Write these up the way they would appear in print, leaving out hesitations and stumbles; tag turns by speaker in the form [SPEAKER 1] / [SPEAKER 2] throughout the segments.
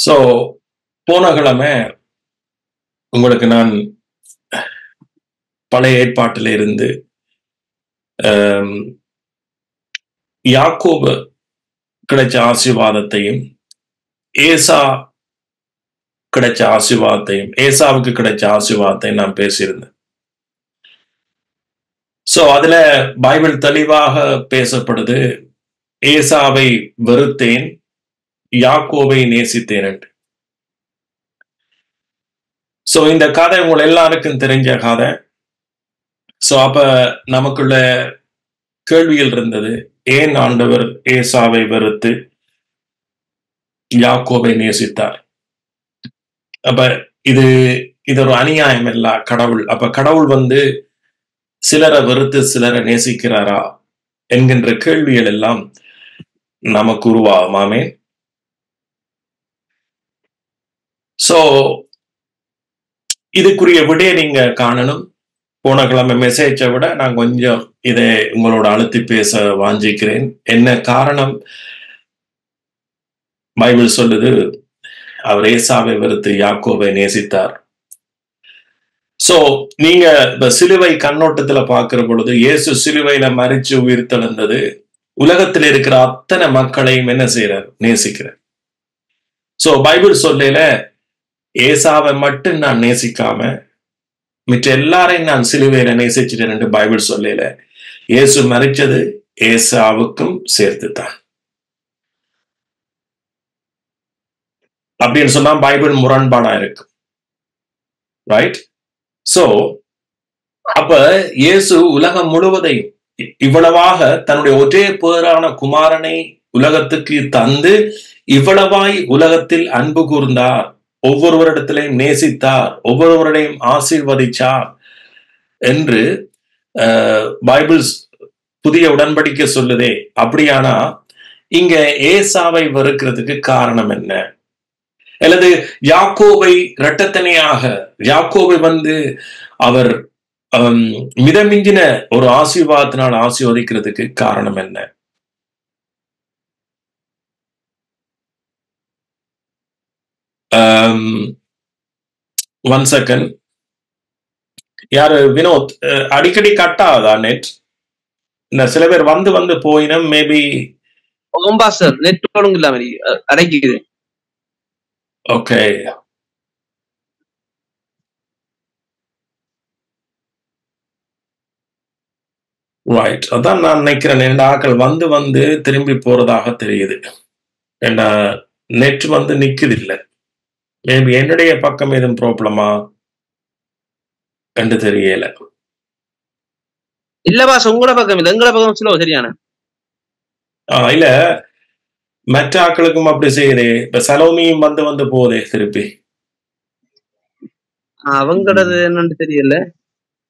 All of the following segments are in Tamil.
[SPEAKER 1] ஸோ போன கிழமை உங்களுக்கு நான் பழைய ஏற்பாட்டில் இருந்து யாக்கோபு கிடைச்ச ஆசீர்வாதத்தையும் ஏசா கிடைச்ச ஆசீர்வாதத்தையும் ஏசாவுக்கு கிடைச்ச ஆசீர்வாதத்தையும் நான் பேசியிருந்தேன். ஸோ அதுல பைபிள் தெளிவாக பேசப்படுது, ஏசாவை வெறுத்தேன், யாக்கோபை நேசித்தேன் என்று. ஸோ இந்த கதை உங்கள் எல்லாருக்கும் தெரிஞ்ச கதை. ஸோ அப்ப நமக்குள்ள கேள்வியில் இருந்தது, ஏன் ஆண்டவர் ஏசாவை வெறுத்து யாக்கோபை நேசித்தார்? அப்ப இது ஒரு அநியாயம் இல்ல கடவுள். அப்ப கடவுள் சிலரை வெறுத்து சிலரை நேசிக்கிறாரா என்கின்ற கேள்விகள் எல்லாம் நமக்கு உருவாகுமாமே. சோ இதுக்குரிய விடையை நீங்க காணணும். போன கிழமை மெசேஜை விட நான் கொஞ்சம் இதை உங்களோட அழுத்தி பேச வாஞ்சிக்கிறேன். என்ன காரணம்? பைபிள் சொல்லுது, அவர் ஏசாவை வெறுத்து யாக்கோபை நேசித்தார். சோ நீங்க இந்த சிலுவை கண்ணோட்டத்துல பாக்குற பொழுது, இயேசு சிலுவையில மரிச்சு உயிர் தெழுந்தது உலகத்தில் இருக்கிற அத்தனை மக்களையும் என்ன செய்யறார்? நேசிக்கிறார். சோ பைபிள் சொல்லல ஏசாவை மட்டும் நான் நேசிக்காம மிச்ச எல்லாரையும் நான் சிலுவையில நேசிச்சிட்டேன் என்று பைபிள் சொல்லல. இயேசு மரிச்சது ஏசாவுக்கும் சேர்த்துத்தான். அப்படின்னு சொன்னா பைபிள் முரண்பாடா இருக்கு, ரைட்? சோ அப்ப இயேசு உலகம் முழுவதையும் இவ்வளவாக தன்னுடைய ஒரே பேரான குமாரனை உலகத்துக்கு தந்து இவ்வளவாய் உலகத்தில் அன்பு கூர்ந்தார், ஒவ்வொருவரிடத்திலையும் நேசித்தார், ஒவ்வொருவரையும் ஆசீர்வதிச்சார் என்று பைபிள் புதிய உடன்படிக்கை சொல்லுதே. அப்படியானா இங்க ஏசாவை வெறுக்கிறதுக்கு காரணம் என்ன? அல்லது யாக்கோபை இரட்டத்தனையாக யாக்கோபை அவர் மிதமிஞ்சின ஒரு ஆசீர்வாதத்தினால் ஆசீர்வதிக்கிறதுக்கு காரணம் என்ன? One second. யாரு வினோத், அடிக்கடி கட் ஆகுதா நெட்? இந்த சில பேர் வந்து போயினும் மேபி
[SPEAKER 2] நெட் அடைக்குது.
[SPEAKER 1] Okay, right. அதான் நான் நினைக்கிறேன், ரெண்டு ஆக்கள் வந்து திரும்பி போறதாக தெரியுது. நெட் நிக்குது இல்லை. மேபி என்னுடைய பக்கம் எதுவும் ப்ராப்ளமா என்று தெரியல.
[SPEAKER 2] இல்ல பாஸ், உங்களோட பக்கம் இல்ல, எங்களோட பக்கம் ஸ்லோ. சரியான
[SPEAKER 1] இல்ல, மற்ற ஆக்களுக்கும் அப்படி செய்யுதே. இப்ப சலோமியும் வந்து போதே திருப்பி.
[SPEAKER 2] அவங்களது என்னன்னு தெரியல.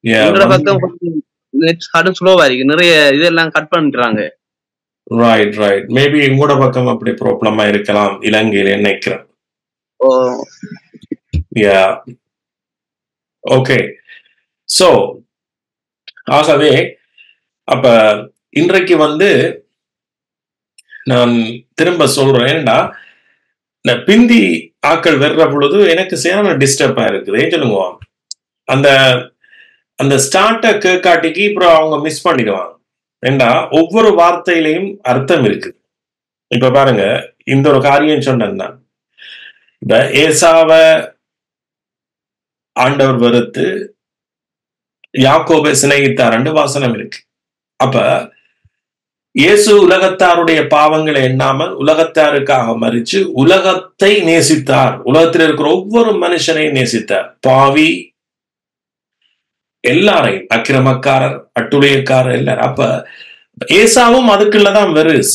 [SPEAKER 2] எங்களோட பக்கம் நெட் ஸ்லோவா இருக்கு, நிறைய இதெல்லாம் கட் பண்றாங்க.
[SPEAKER 1] Right right. மேபி உங்களோட பக்கம் அப்படி ப்ராப்ளமா இருக்கலாம், இலங்கையில நினைக்கிறேன். யா, ஓகே. சோ ஆகவே அப்ப இன்றைக்கு நான் திரும்ப சொல்றேன், ஏன்னா இந்த பிந்தி ஆக்கள் வர்ற பொழுது எனக்கு சரியான டிஸ்டர்பா இருக்குது. ஏன் சொல்லுங்க, அந்த அந்த ஸ்டார்ட்டை கேட்காட்டிக்கு அப்புறம் அவங்க மிஸ் பண்ணிடுவாங்க. ஏண்டா ஒவ்வொரு வார்த்தையிலையும் அர்த்தம் இருக்கு. இப்ப பாருங்க, இந்த ஒரு காரியம் சொன்னா, இந்த ஏசாவை ஆண்டவர் வெறுத்து யாக்கோபை சிநேகித்தார் என்று வாசனம் இருக்கு. அப்ப இயேசு உலகத்தாருடைய பாவங்களை எண்ணாமல் உலகத்தாருக்காக மரிச்சு உலகத்தை நேசித்தார். உலகத்தில் இருக்கிற ஒவ்வொரு மனுஷனையும் நேசித்தார், பாவி எல்லாரையும், அக்கிரமக்காரர், அட்டுழியக்காரர் எல்லாரும். அப்ப ஏசாவும் அதுக்குள்ளதான் வெறுஸ்.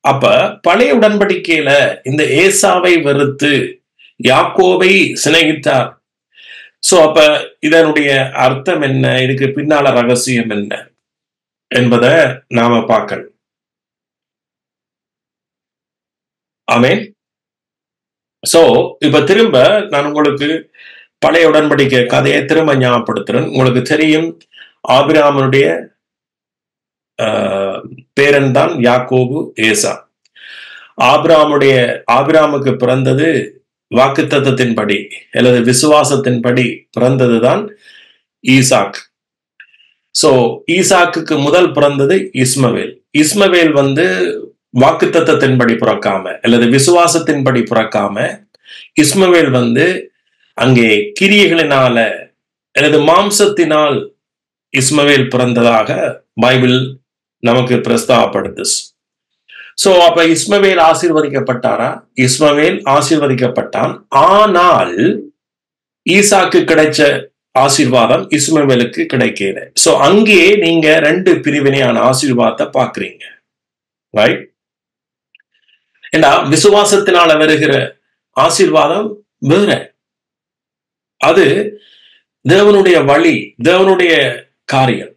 [SPEAKER 1] அப்ப பழைய உடன்படிக்கையில இந்த ஏசாவை வெறுத்து யாக்கோபை சிநேகித்தார். சோ அப்ப இதனுடைய அர்த்தம் என்ன, இதுக்கு பின்னால ரகசியம் என்ன என்பதை நாம பார்க்கணும். ஆமென். சோ இப்ப திரும்ப நான் உங்களுக்கு பழைய உடன்படிக்கை கதையை திரும்ப ஞாபகப்படுத்துறேன். உங்களுக்கு தெரியும், ஆபிரகாமுடைய பேரன் தான் யாக்கோபு, ஏசா. ஆபிரகாமுக்கு பிறந்தது வாக்குத்தத்தத்தின்படி அல்லது விசுவாசத்தின்படி பிறந்ததுதான் ஈசாக். சோ ஈசாக்குக்கு முதல் பிறந்தது இஸ்மவேல். இஸ்மவேல் வாக்குத்தத்தத்தின்படி பிறக்காம அல்லது விசுவாசத்தின்படி பிறக்காம, இஸ்மவேல் அங்கே கிரியைகளினால அல்லது மாம்சத்தினால் இஸ்மவேல் பிறந்ததாக பைபிள் நமக்கு பிரஸ்தாபப்படுது. சோ அப்ப இஸ்மவேல் ஆசீர்வதிக்கப்பட்டாரா? இஸ்மவேல் ஆசீர்வதிக்கப்பட்டான். ஆனால் ஈசாக்கு கிடைச்ச ஆசீர்வாதம் இஸ்மவேலுக்கு கிடைக்கல. சோ அங்கே நீங்க ரெண்டு பிரிவினையான ஆசீர்வாதத்தை பாக்குறீங்க, ரைட்? ஏண்டா விசுவாசத்தினால வருகிற ஆசீர்வாதம் வேற, அது தேவனுடைய வழி, தேவனுடைய காரியம்.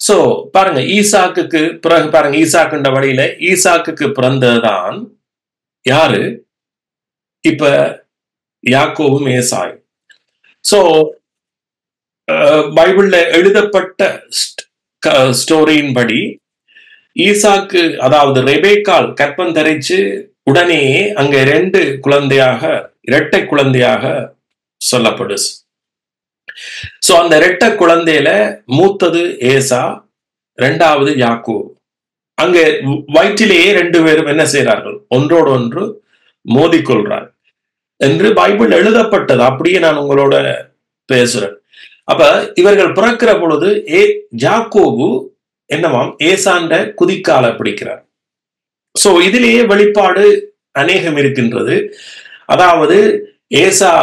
[SPEAKER 1] சோ பாருங்க, ஈசாக்குக்கு பிறகு பாருங்க, ஈசாக்குன்ற வழியில ஈசாக்குக்கு பிறந்ததுதான் யாரு? இப்ப யாக்கோபும் ஏசாயும். சோ பைபிள்ல எழுதப்பட்ட ஸ்டோரியின் படி ஈசாக்கு, அதாவது ரெபேக்கால் கற்பம் தரிச்சு உடனே அங்க இரட்டை குழந்தையாக சொல்லப்படுது. சோ அந்த இரட்டை குழந்தையில மூத்தது ஏசா, இரண்டாவது யாக்கோபு. அங்க வயிற்றிலேயே ரெண்டு பேரும் என்ன செய்யறார்கள்? ஒன்றோடு ஒன்று மோதிக்கொள்றார் என்று பைபிள் எழுதப்பட்டது. அப்படியே நான் உங்களோட பேசுறேன். அப்ப இவர்கள் பிறக்கிற பொழுது யாக்கோபு என்னவாம்? ஏசாண்ட குதிக்கால பிடிக்கிறார். சோ இதிலேயே வெளிப்பாடு அநேகம் இருக்கின்றது. அதாவது ஏசா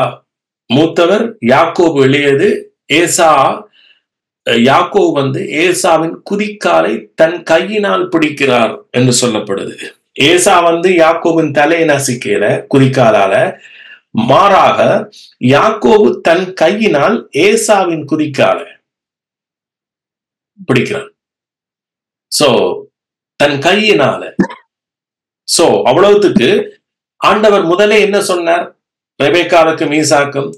[SPEAKER 1] மூத்தவர், யாக்கோபு இளையது. யாக்கோபு ஏசாவின் குதிக்காலை தன் கையினால் பிடிக்கிறார் என்று சொல்லப்படுது. ஏசா யாக்கோபின் தலையை நசிக்கல குதிக்காலால, மாறாக யாக்கோபு தன் கையினால் ஏசாவின் குதிக்கால பிடிக்கிறான். சோ தன் கையினால. சோ அவ்வளவுக்கு ஆண்டவர் முதலே என்ன சொன்னார்? ரெபேக்காலுக்கும் ஈசாக்கும்,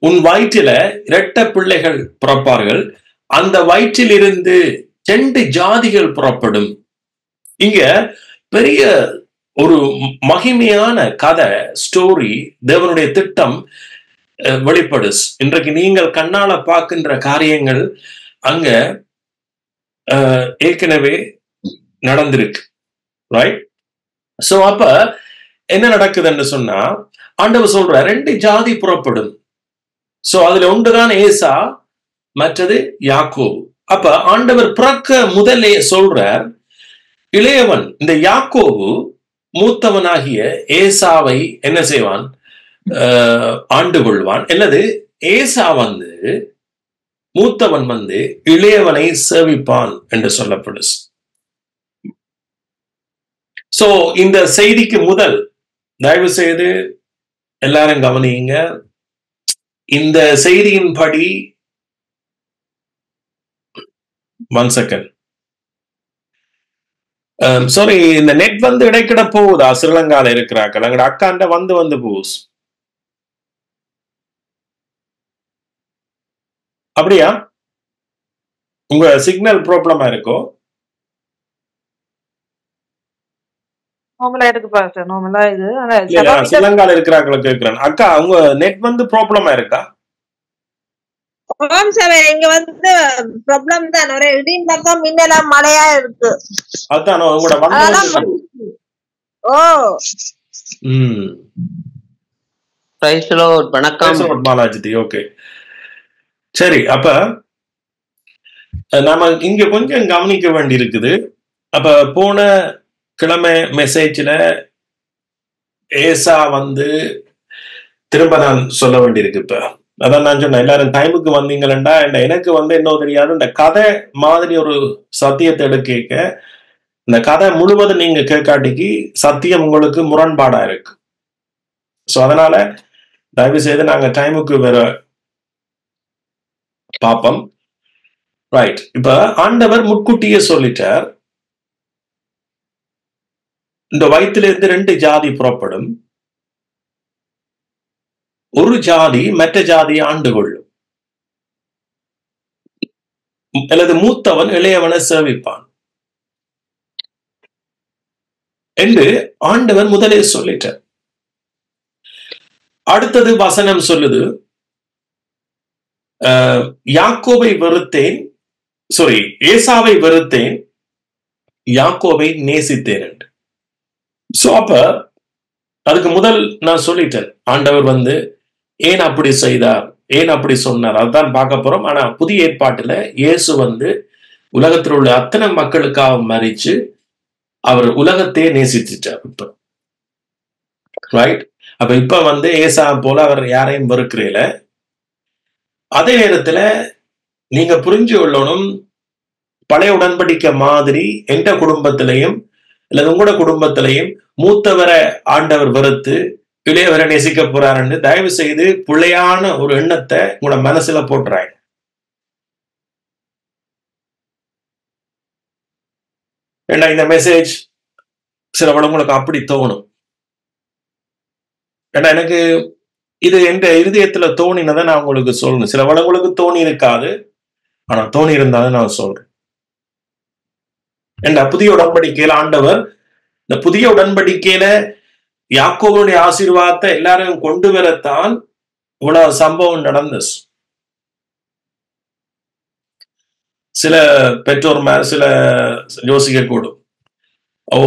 [SPEAKER 1] உன் வயிற்றில இரட்டை பிள்ளைகள் பிறப்பார்கள், அந்த வயிற்றில் இருந்து 2 ஜாதிகள் புறப்படும். இங்க பெரிய ஒரு மகிமையான கதை, ஸ்டோரி, தேவனுடைய திட்டம் வெளிப்படு. இன்றைக்கு நீங்கள் கண்ணால பார்க்கின்ற காரியங்கள் அங்க ஏற்கனவே நடந்திருக்கு, ரைட்? சோ அப்ப என்ன நடக்குதுன்னு சொன்னா, ஆண்டவர் சொல்ற 2 ஜாதி புறப்படும். சோ அதுல ஒன்றுதான் ஏசா, மற்றது யாக்கோபு. அப்ப ஆண்டவர் பிறக்க முதலே சொல்றார், இளையவன் இந்த யாக்கோபு மூத்தவனாகிய ஏசாவை என்ன செய்வான்? ஆண்டு கொள்வான். அல்லது ஏசா மூத்தவன் இளையவனை சேவிப்பான் என்று சொல்லப்படுது. சோ இந்த செய்திக்கு முதல் தயவு செய்து எல்லாரும் கவனியுங்க. இந்த செய்தியின் படி, 1 செகண்ட், சாரி, இந்த நெட் இடைக்கிட போகுதா? ஸ்ரீலங்கால இருக்கிறாக்கள் அங்கட அக்காண்ட வந்து போகுது. அப்படியா? உங்க சிக்னல் ப்ராப்ளமா இருக்கோ? ஸ்ரீலங்கால இருக்கிறாக்களை கேட்கிறேன். அக்கா, உங்க நெட் ப்ராப்ளமா இருக்கா?
[SPEAKER 3] இங்க ப்ராப்ளம் தான், ஒரே இடியும் பக்கம் மின்னலாம் மழையா இருக்கு.
[SPEAKER 1] அதான் உங்களோட
[SPEAKER 2] வணக்கம்
[SPEAKER 1] பாலாஜி. ஓகே, சரி. அப்ப நாம இங்க கொஞ்சம் கவனிக்க வேண்டி இருக்குது. அப்ப போன கிழமை மெசேஜ்ல ஏசா திரும்ப நான் சொல்ல வேண்டியிருக்கு. இப்ப அதான் நான் சொன்னேன், எல்லாரும் டைமுக்கு வந்தீங்களா, எனக்கு என்ன தெரியாது, இந்த கதை மாதிரி ஒரு சத்தியத்தை எடுக்க, இந்த கதை முழுவதும் நீங்க கேட்காட்டிக்கு சத்தியம் உங்களுக்கு முரண்பாடா இருக்கு. சோ அதனால தயவு செய்து நாங்க டைமுக்கு வேற பாப்போம், ரைட்? இப்ப ஆண்டவர் முன்கூட்டியே சொல்லிட்டார், இந்த வயிற்றிலிருந்து 2 ஜாதி புறப்படும், ஒரு ஜாதி மற்ற ஜாதியை ஆண்டு கொள்ளும், அல்லது மூத்தவன் இளையவனை சேவிப்பான் என்று ஆண்டவர் முதலே சொல்லிட்டார். அடுத்தது வசனம் சொல்லுது, யாக்கோபை வெறுத்தேன், சாரி, ஏசாவை வெறுத்தேன், யாக்கோபை நேசித்தேன் என்று. சோ அப்ப அதுக்கு முதல் நான் சொல்லிட்டேன், ஆண்டவர் வந்து ஏன் அப்படி செய்தார், ஏன் அப்படி சொன்னார், அதுதான் பார்க்க போறோம். ஆனா புதிய ஏற்பாட்டுல இயேசு வந்து உலகத்தில் உள்ள அத்தனை மக்களுக்காக மரிச்சு அவர் உலகத்தையே நேசிச்சுட்டார். இப்ப ரைட். அப்ப இப்ப வந்து ஏசா போல அவர் யாரையும் வெறுக்கிறீல. அதே நேரத்துல நீங்க புரிஞ்சு கொள்ளணும், பழைய உடன்படிக்கை மாதிரி எந்த குடும்பத்திலையும் அல்லது உங்களோட குடும்பத்திலையும் மூத்தவரை ஆண்டவர் வெறுத்து இளையவரை நேசிக்க போறாருன்னு தயவு செய்து பிள்ளையான ஒரு எண்ணத்தை உங்களோட மனசுல போட்டுறாங்க. ஏன்னா இந்த மெசேஜ் சில உங்களுக்கு அப்படி தோணும். ஏன்னா எனக்கு இது எந்த இருதயத்துல தோணினதை நான் உங்களுக்கு சொல்லணும். சில உங்களுக்கு தோணி இருக்காது, ஆனா தோணி இருந்தாலும் நான் சொல்றேன். ஏன்னா புதிய உடன்படிக்கையில ஆண்டவர் இந்த புதிய உடன்படிக்கையில யாக்கோபுடைய ஆசீர்வாதத்தை எல்லாரும் கொண்டு வரத்தான் இவ்வளவு சம்பவம் நடந்துச்சு. சில பெற்றோர் சில யோசிக்க கூடும், ஓ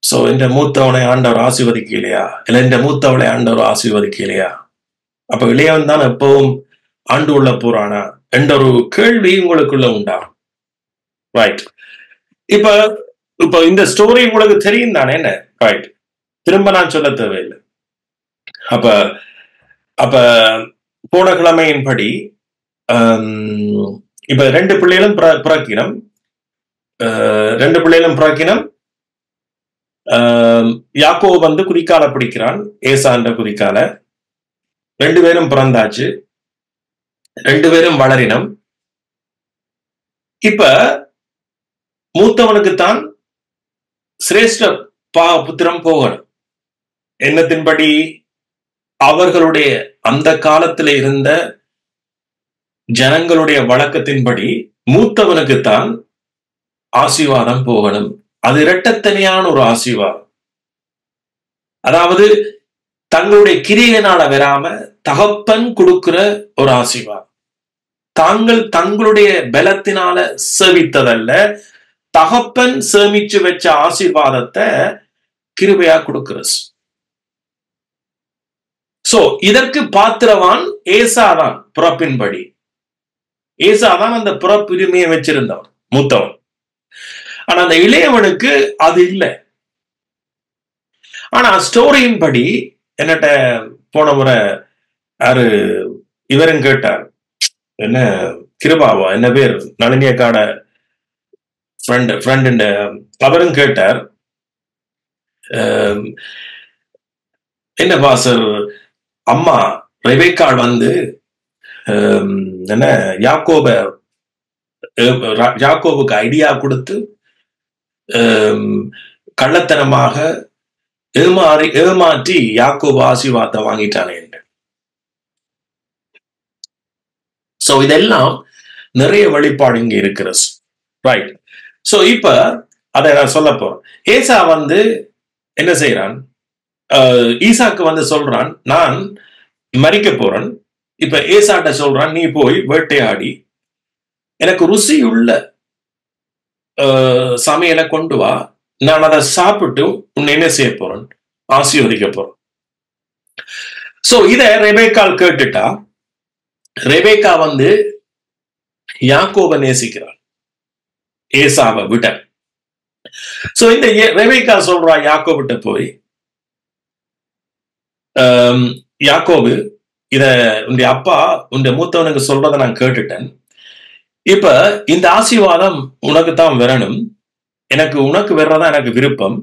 [SPEAKER 1] சோ இந்த மூத்தவனை ஆண்டவர் ஆசீர்வதிக்கலையா, இல்ல இந்த மூத்தவளை ஆண்டவர் ஆசீர்வதிக்கலையா, அப்ப இளையவன் தான் எப்பவும் ஆண்டு உள்ள போறானா என்ற ஒரு கேள்வி உங்களுக்குள்ள உண்டா? ரைட். இப்ப இந்த ஸ்டோரி உங்களுக்கு தெரியும் தானே என்ன? ரைட். திரும்ப நான் சொல்ல தேவையில்லை. அப்ப அப்ப போன கிழமையின்படி இப்ப ரெண்டு பிள்ளைகளும் பிறக்கினம். யாக்கோபு வந்து குறிக்கால பிடிக்கிறான், ஏசான்ற குறிக்கால. ரெண்டு பேரும் பிறந்தாச்சு, ரெண்டு பேரும் வளரினம். இப்ப மூத்தவனுக்குத்தான் சிரேஷ்ட புத்திரம் போகணும். எண்ணத்தின்படி அவர்களுடைய அந்த காலத்தில் இருந்த ஜனங்களுடைய வழக்கத்தின்படி மூத்தவனுக்குத்தான் ஆசீர்வாதம் போகணும். அது இரட்டத்தனையான ஒரு ஆசீர்வாதம். அதாவது தங்களுடைய கிரியையினால வராம தகப்பன் கொடுக்கிற ஒரு ஆசீர்வாதம். தாங்கள் தங்களுடைய பலத்தினால சேமித்ததல்ல, தகப்பன் சேமிச்சு வச்ச ஆசீர்வாதத்தை கிருபையா கொடுக்கிறது. சோ இதற்கு பாத்திரவான் ஏசாதான். பிறப்பின்படி ஏசாதான் அந்த பிறப்புரிமையை வச்சிருந்தவன், மூத்தவன். ஆனா அந்த இளையவனுக்கு அது இல்லை. ஆனா ஸ்டோரியின் படி என்னட்ட போன முறை யாரு இவரும் கேட்டார், என்ன கிருபாவா என்ன பேர், நளினியக்காட ஃப்ரெண்ட் அவரும் கேட்டார், என்ன பாசர் அம்மா ரெபேக்காள் வந்து என்ன யாக்கோபுக்கு ஐடியா கொடுத்து கள்ளத்தனமாக ஏமாற்றி யாக்கோபு ஆசீர்வாதத்தை வாங்கிட்டானே என்று. சோ இதெல்லாம் நிறைய வெளிப்பாடு இங்க இருக்கிறது. ரைட். சோ இப்ப அதை நான் சொல்ல போறேன். ஏசா வந்து என்ன செய்யறான், ஈசாக்கு வந்து சொல்றான், நான் மரிக்க போறேன். இப்ப ஏசாட்ட சொல்றான், நீ போய் வேட்டையாடி எனக்கு ருசியுள்ள சமையலை கொண்டு வா, நான் அதை சாப்பிட்டு உன்னை என்ன செய்ய போறேன், ஆசீர்வதிக்க போறேன். சோ இத ரெபேக்காள் கேட்டுட்டா. ரெபேக்கா வந்து யாக்கோபை நேசிக்கிறாள், ஏசாவை விட. சோ இந்த ரெபேக்கா சொல்றா யாக்கோபிட்ட போய், யாக்கோபு இத உன்னுடைய அப்பா உன்னுடைய மூத்தவனுக்கு சொல்றதை நான் கேட்டுட்டேன். இப்ப இந்த ஆசீர்வாதம் உனக்கு தான் வரணும், உனக்கு வர்றதா எனக்கு விருப்பம்.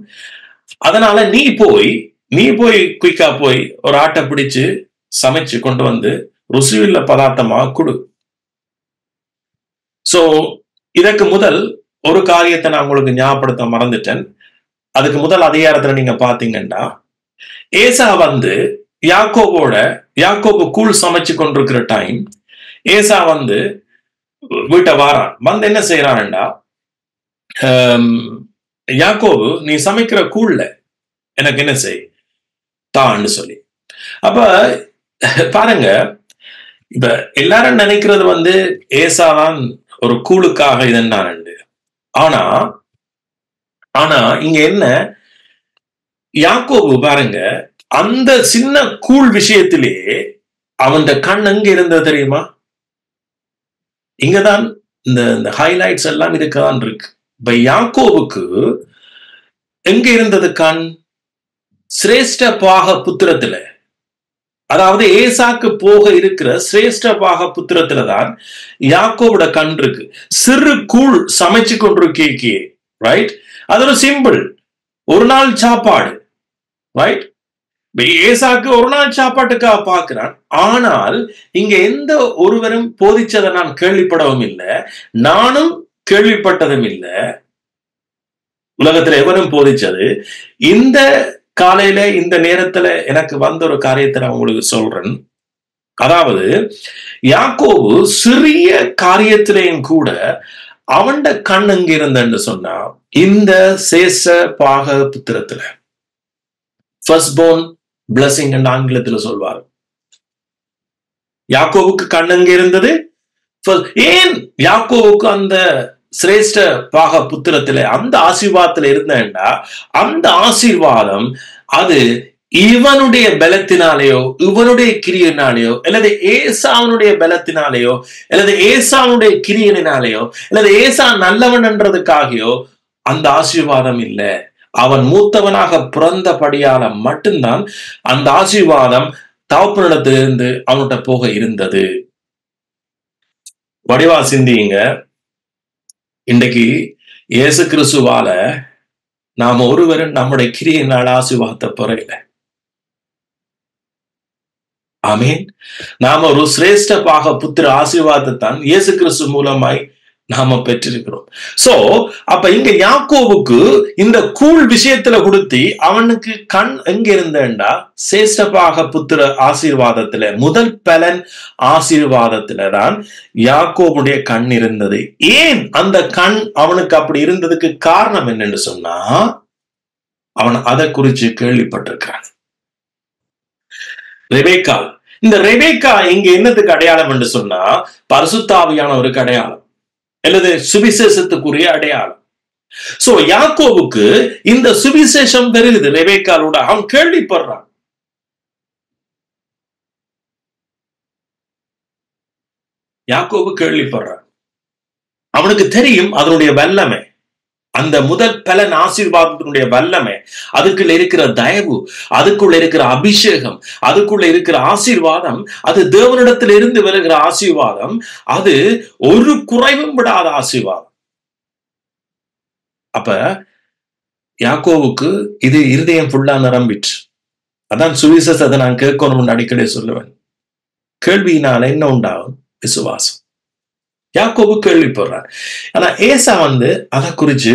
[SPEAKER 1] அதனால நீ போய் குயிக்கா போய் ஒரு ஆட்டை பிடிச்சு சமைச்சு கொண்டு வந்து ருசியுள்ள பதார்த்தமா கொடு. சோ இதற்கு முதல் ஒரு காரியத்தை நான் உங்களுக்கு ஞாபகப்படுத்த மறந்துட்டேன். அதுக்கு முதல் அதிகாரத்துல நீங்க பாத்தீங்கன்னா, ஏசா வந்து யாக்கோபு கூழ் சமைச்சு கொண்டிருக்கிற டைம் ஏசா வந்து வீட்டை வாரான். வந்து என்ன செய்யறான்டா, யாக்கோபு நீ சமைக்கிற கூழ்ல எனக்கு என்ன செய் தான்னு சொல்லி. அப்ப பாருங்க, இப்ப எல்லாரும் நினைக்கிறது ஏசாதான் ஒரு கூழுக்காக இதென்னாண்டு. ஆனா ஆனா இங்க என்ன, யாக்கோபு பாருங்க, அந்த சின்ன கூழ் விஷயத்திலே அவன் கண் எங்க இருந்தது தெரியுமா? இங்கதான் இந்த ஹைலைட்ஸ் எல்லாம் இருக்கதான் இருக்கு. இப்ப யாக்கோபுக்கு எங்க இருந்தது கண்? சிரேஷ்ட பாக புத்திரத்துல, அதாவது ஏசாக்கு போக இருக்கிற சிரேஷ்ட பாக புத்திரத்துல தான் யாக்கோவோட கண் இருக்கு. சிறு கூழ் சமைச்சு கொண்டிருக்கே, ரைட்? அது ஒரு சிம்பிள், ஒரு நாள் சாப்பாடு, ரைட்? ஏசாக்கு ஒரு நாள் சாப்பாட்டுக்காக பார்க்கிறான். ஆனால் இங்க எந்த ஒருவரும் போதிச்சதை நான் கேள்விப்படவும் இல்லை, நானும் கேள்விப்பட்டதும் இல்லை. உலகத்துல எவரும் போதிச்சது. இந்த காலையில இந்த நேரத்துல எனக்கு வந்த ஒரு காரியத்தை நான் உங்களுக்கு சொல்றேன். அதாவது யாக்கோபு சிறிய காரியத்திலேயும் கூட அவன் கண் எங்க இருந்தன்னு சொன்னா, இந்த சேஷ பாக புத்திரத்துல, ஃபர்ஸ்ட் போர்ன் பிளஸிங் என்று ஆங்கிலத்துல சொல்வார். யாக்கோவுக்கு கண் எங்க இருந்தது? ஏன் யாக்கோவுக்கு அந்த சிரேஷ்ட பாக புத்திரத்துல அந்த ஆசீர்வாதத்துல இருந்தேன்டா, அந்த ஆசீர்வாதம் அது இவனுடைய பலத்தினாலேயோ இவனுடைய கிரியனாலேயோ அல்லது ஏசாவனுடைய பலத்தினாலேயோ அல்லது ஏசாவனுடைய கிரியனாலேயோ அல்லது ஏசா நல்லவன் என்றதுக்காகவோ அந்த ஆசீர்வாதம் இல்லை. அவன் மூத்தவனாக பிறந்தபடியால மட்டும்தான் அந்த ஆசீர்வாதம் தகப்பனிடத்திலிருந்து அவன்கிட்ட போக இருந்தது. வடிவா சிந்திங்க. இன்றைக்கு இயேசு கிறிஸ்துவால நாம ஒருவரும் நம்முடைய கிரியையினால் ஆசீர்வாதத்தை பெறல. ஆமீன். நாம ஒரு சிரேஷ்ட பாக புத்திர ஆசீர்வாதத்தை தான் இயேசு கிறிஸ்து மூலமாய் நாம பெற்றிருக்கிறோம். சோ அப்ப இங்க யாக்கோவுக்கு இந்த கூழ் விஷயத்துல கொடுத்தி அவனுக்கு கண் எங்க இருந்தேன்டா, சேஷ்டபாக புத்திர ஆசீர்வாதத்துல, முதல் பலன் ஆசீர்வாதத்துலதான் யாக்கோவுடைய கண் இருந்தது. ஏன் அந்த கண் அவனுக்கு அப்படி இருந்ததுக்கு காரணம் என்னன்னு சொன்னா, அவன் அதை குறிச்சு கேள்விப்பட்டிருக்கிறான். ரெபேக்கா, இந்த ரெபேக்கா இங்க என்னத்துக்கு அடையாளம் என்று சொன்னா, பரிசுத்தாவியானவருக்கு அடையாளம் அல்லது சுவிசேஷத்துக்குரிய அடையாளம். சோ யாக்கோவுக்கு இந்த சுவிசேஷம் பெருகுது ரெபேக்காலோட. அவன் கேள்விப்படுறான். யாக்கோபு கேள்விப்படுறான். அவனுக்கு தெரியும் அதனுடைய வல்லமை, அந்த முதல் பலன் ஆசீர்வாதத்தினுடைய வல்லமை, அதுக்குள்ள இருக்கிற தயவு, அதுக்குள்ள இருக்கிற அபிஷேகம், அதுக்குள்ள இருக்கிற ஆசீர்வாதம், அது தேவனிடத்தில் இருந்து வருகிற ஆசீர்வாதம், அது ஒரு குறைவும் விடாத ஆசீர்வாதம். அப்ப யாக்கோவுக்கு இது இருதயம் ஃபுல்லா நிரம்பிற்று. அதான் சுவிசேஷத்தை நான் கேட்கணும்னு அடிக்கடி சொல்லுவேன். கேள்வியினால என்ன உண்டாகும்? விசுவாசம். யாக்கோபு கேள்விப்படுறார். ஆனா ஏசா அதை குறிச்சு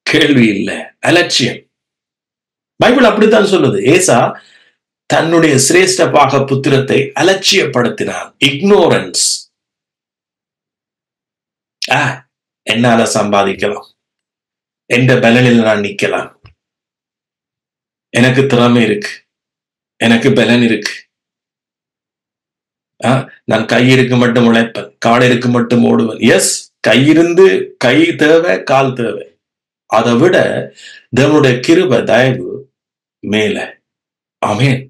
[SPEAKER 1] கேள்வி இல்லை, அலட்சியம். பைபிள் அப்படித்தான் சொல்லுது. ஏசா தன்னுடைய சிரேஷ்ட பாக புத்திரத்தை அலட்சியப்படுத்தினான். இக்னோரன்ஸ். என்னால சம்பாதிக்கலாம், எந்த பலனில் நான் நிக்கலாம், எனக்கு திறமை இருக்கு, எனக்கு பலன் இருக்கு, நான் கை இருக்கு மட்டும் உழைப்பேன், கால் இருக்கு மட்டும் ஓடுவேன். எஸ், கையிருந்து கை தேவை, கால் தேவை. அதை விட தேவனுடைய கிருபை, தயவு மேல. ஆமென்.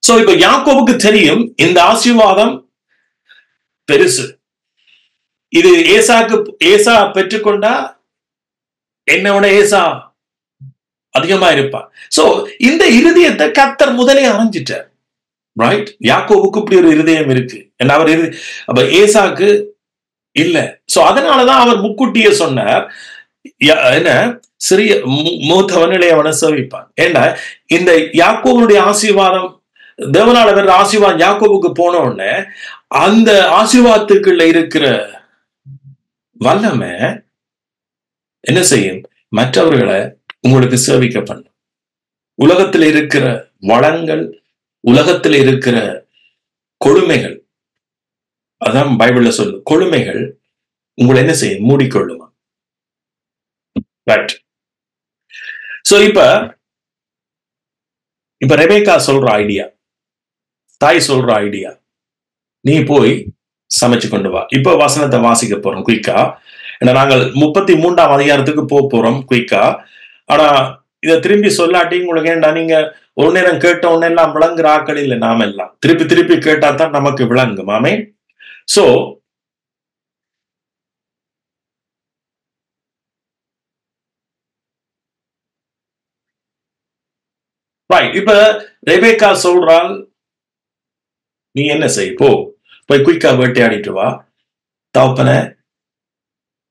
[SPEAKER 1] சோ இப்ப யாக்கோபுக்கு தெரியும் இந்த ஆசீர்வாதம் பெருசு. இது ஏசா பெற்றுக்கொண்டா என்னோட ஏசா அதிகமா இருப்பான். சோ இந்த இருதயத்தை கர்த்தர் முதலே அறிஞ்சிட்டார். ரைட்? யாக்கோவுக்கு இப்படி ஒரு இருதயம் இருக்கு. அவர் அப்ப ஏசாக்கு இல்ல. சோ அதனாலதான் அவர் முக்குட்டிய சொன்னார், என்ன, சிறிய மூத்தவன் இளையவனை சேவிப்பான். ஏன்னா இந்த யாக்கோவுடைய ஆசீர்வாதம், தேவனால வேற ஆசீர்வாதம் யாக்கோவுக்கு போன உடனே அந்த ஆசீர்வாதத்துக்குள்ள இருக்கிற வல்லமை என்ன செய்யும்? மற்றவர்களை உங்களுக்கு சேவிக்க பண்ணும். உலகத்தில் இருக்கிற வளங்கள், உலகத்தில் இருக்கிற கொழுமைகள், அதான் பைபிள்ல சொல்லு, கொழுமைகள் உங்களை என்ன செய்யும்? மூடிக்கொள்ளுமா. ரைட். சோ இப்ப இப்ப ரெபேக்கா சொல்ற ஐடியா, தாய் சொல்ற ஐடியா, நீ போய் சமைச்சு கொண்டு வா. இப்ப வசனத்தை வாசிக்க போறோம் குயிக்கா. ஏன்னா நாங்கள் 33ஆம் அதிகாரத்துக்கு போறோம் குயிக்கா. ஆனா இதை திரும்பி சொல்லாட்டி உங்களுக்கு ஏண்டா, நீங்க ஒரு நேரம் கேட்ட உடனே எல்லாம் விளங்குற ஆக்கள் இல்லை. நாம எல்லாம் திருப்பி திருப்பி கேட்டா தான் நமக்கு விளங்கும். ஆமே. சோ இப்ப ரெபேக்கா சொல்றாள், நீ என்ன செய், போய் குயிக்கா வேட்டையாடிட்டு வா, தகப்பனை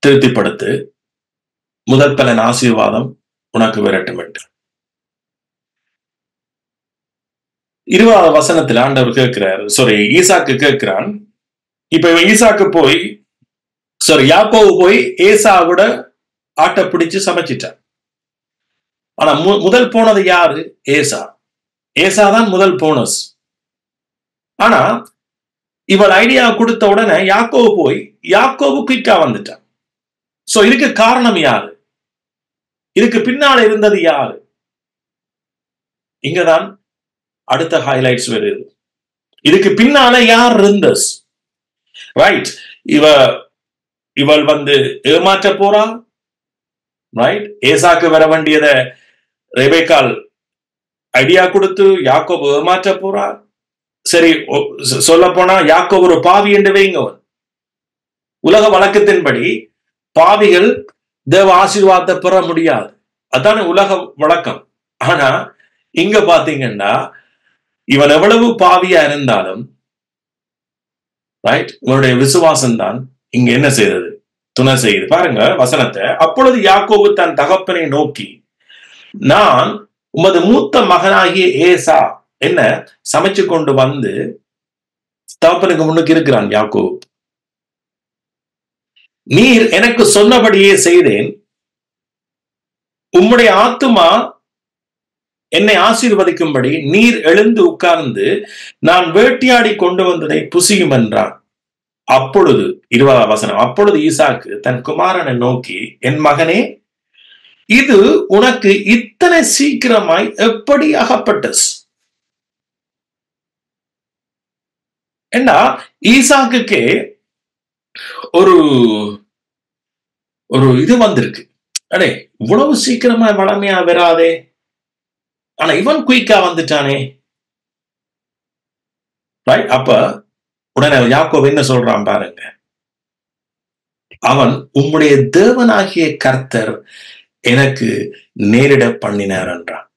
[SPEAKER 1] திருப்திப்படுத்து, முதல் பலன் ஆசீர்வாதம் உனக்கு விரட்டும் என்று. 20வது வசனத்துல ஆண்டவர் கேட்கிறார், ஈசாக்கு கேட்கிறான். இப்ப ஈசாக்கு போய் யாக்கோபு போய் ஏசாவோட ஆட்டை பிடிச்சு சமைச்சிட்டான். ஆனா முதல் போனது யாரு? ஏசாதான் முதல் போனஸ். ஆனா இவள் ஐடியா கொடுத்த உடனே யாக்கோபு குயிக்கா வந்துட்டான். சோ இதுக்கு காரணம் யாரு? இதுக்கு பின்னால இருந்தது யாரு? இங்கதான் அடுத்த ஹைலைட்ஸ் வருது. இதுக்கு பின்னால யார் இருந்தஸ்? ரைட், இவள் வந்து ஏமாற்ற போறா. ரைட், ஏசாக்கு வர வேண்டியத ரெபேக்காள் ஐடியா கொடுத்து யாக்கோபு ஏமாற்ற போறா. சரி, சொல்ல போனா யாக்கோபு ஒரு பாவி என்று வைங்க. உலக வழக்கத்தின்படி பாவிகள் தேவ ஆசீர்வாதத்தை பெற முடியாது, அதான உலக வழக்கம். ஆனா இங்க பாத்தீங்கன்னா இவன் எவ்வளவு பாவியா இருந்தாலும் ரைட், இவனுடைய விசுவாசம் தான் இங்க என்ன செய்தது? துணை செய்யுது. பாருங்க வசனத்தை. அப்பொழுது யாக்கோபு தன் தகப்பனை நோக்கி, நான் உமது மூத்த மகனாகிய ஏசா என்ன சமைச்சு கொண்டு வந்து தகப்பனுக்கு முன்னுக்கு இருக்கிறான். யாக்கோபு, நீர் எனக்கு சொன்னபடியே செய்தேன், உம்முடைய ஆத்துமா என்னை ஆசீர்வதிக்கும்படி நீர் எழுந்து உட்கார்ந்து நான் வேட்டையாடி கொண்டு வந்ததை புசியும் என்றான். அப்பொழுது 20ஆம் வசனம், அப்பொழுது ஈசாக்கு தன் குமாரனை நோக்கி, என் மகனே, இது உனக்கு இத்தனை சீக்கிரமாய் எப்படி அகப்பட்டது? ஏண்டா ஈசாக்குக்கே ஒரு இது வந்திருக்கு. அடே, இவ்வளவு சீக்கிரமா வளமையா வராதே, ஆனா இவன் குயிக்கா வந்துட்டானே. அப்ப உடனே யாக்கோபு என்ன சொல்றான் பாருங்க, அவன் உம்முடைய தேவனாகிய கர்த்தர் எனக்கு நேரிட பண்ணினார் என்றான்.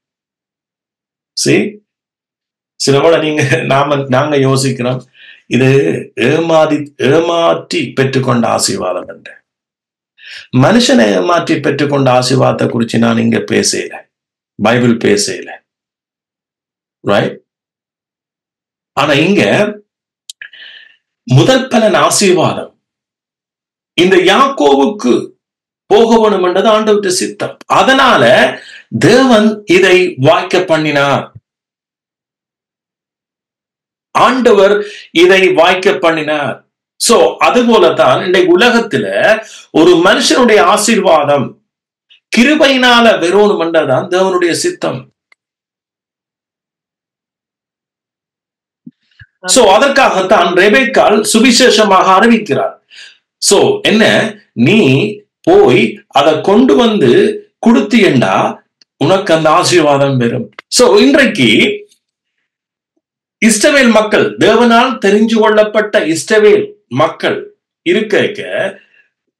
[SPEAKER 1] சிலவோட நாங்க யோசிக்கிறோம், இது ஏமாற்றி பெற்றுக்கொண்ட ஆசீர்வாதம் என்ற. மனுஷனை ஏமாற்றி பெற்றுக்கொண்ட ஆசீர்வாதத்தை குறிச்சு நான் இங்க பேசல, பைபிள் பேசல. ஆனா இங்க முதல் பலன் ஆசீர்வாதம் இந்த யாக்கோவுக்கு போக வேணும் என்றது ஆண்டவருடைய சித்தம். அதனால தேவன் இதை வாய்க்க பண்ணினார். ஆண்டவர் இதை வாய்க்க பண்ணினார். சோ அதுபோலதான் இன்றைக்கு உலகத்துல ஒரு மனுஷனுடைய ஆசீர்வாதம் கிருபையினால வெறும் என்றதான் தேவனுடைய சித்தம். சோ அதற்காகத்தான் ரெபேக்காள் சுவிசேஷமாக அறிவிக்கிறார். சோ என்ன, நீ போய் அதை கொண்டு வந்து கொடுத்தீண்டா உனக்கு அந்த ஆசீர்வாதம் வரும். சோ இன்றைக்கு இஸ்ரவேல் மக்கள், தேவனால் தெரிஞ்சு கொள்ளப்பட்ட இஸ்ரவேல் மக்கள் இருக்க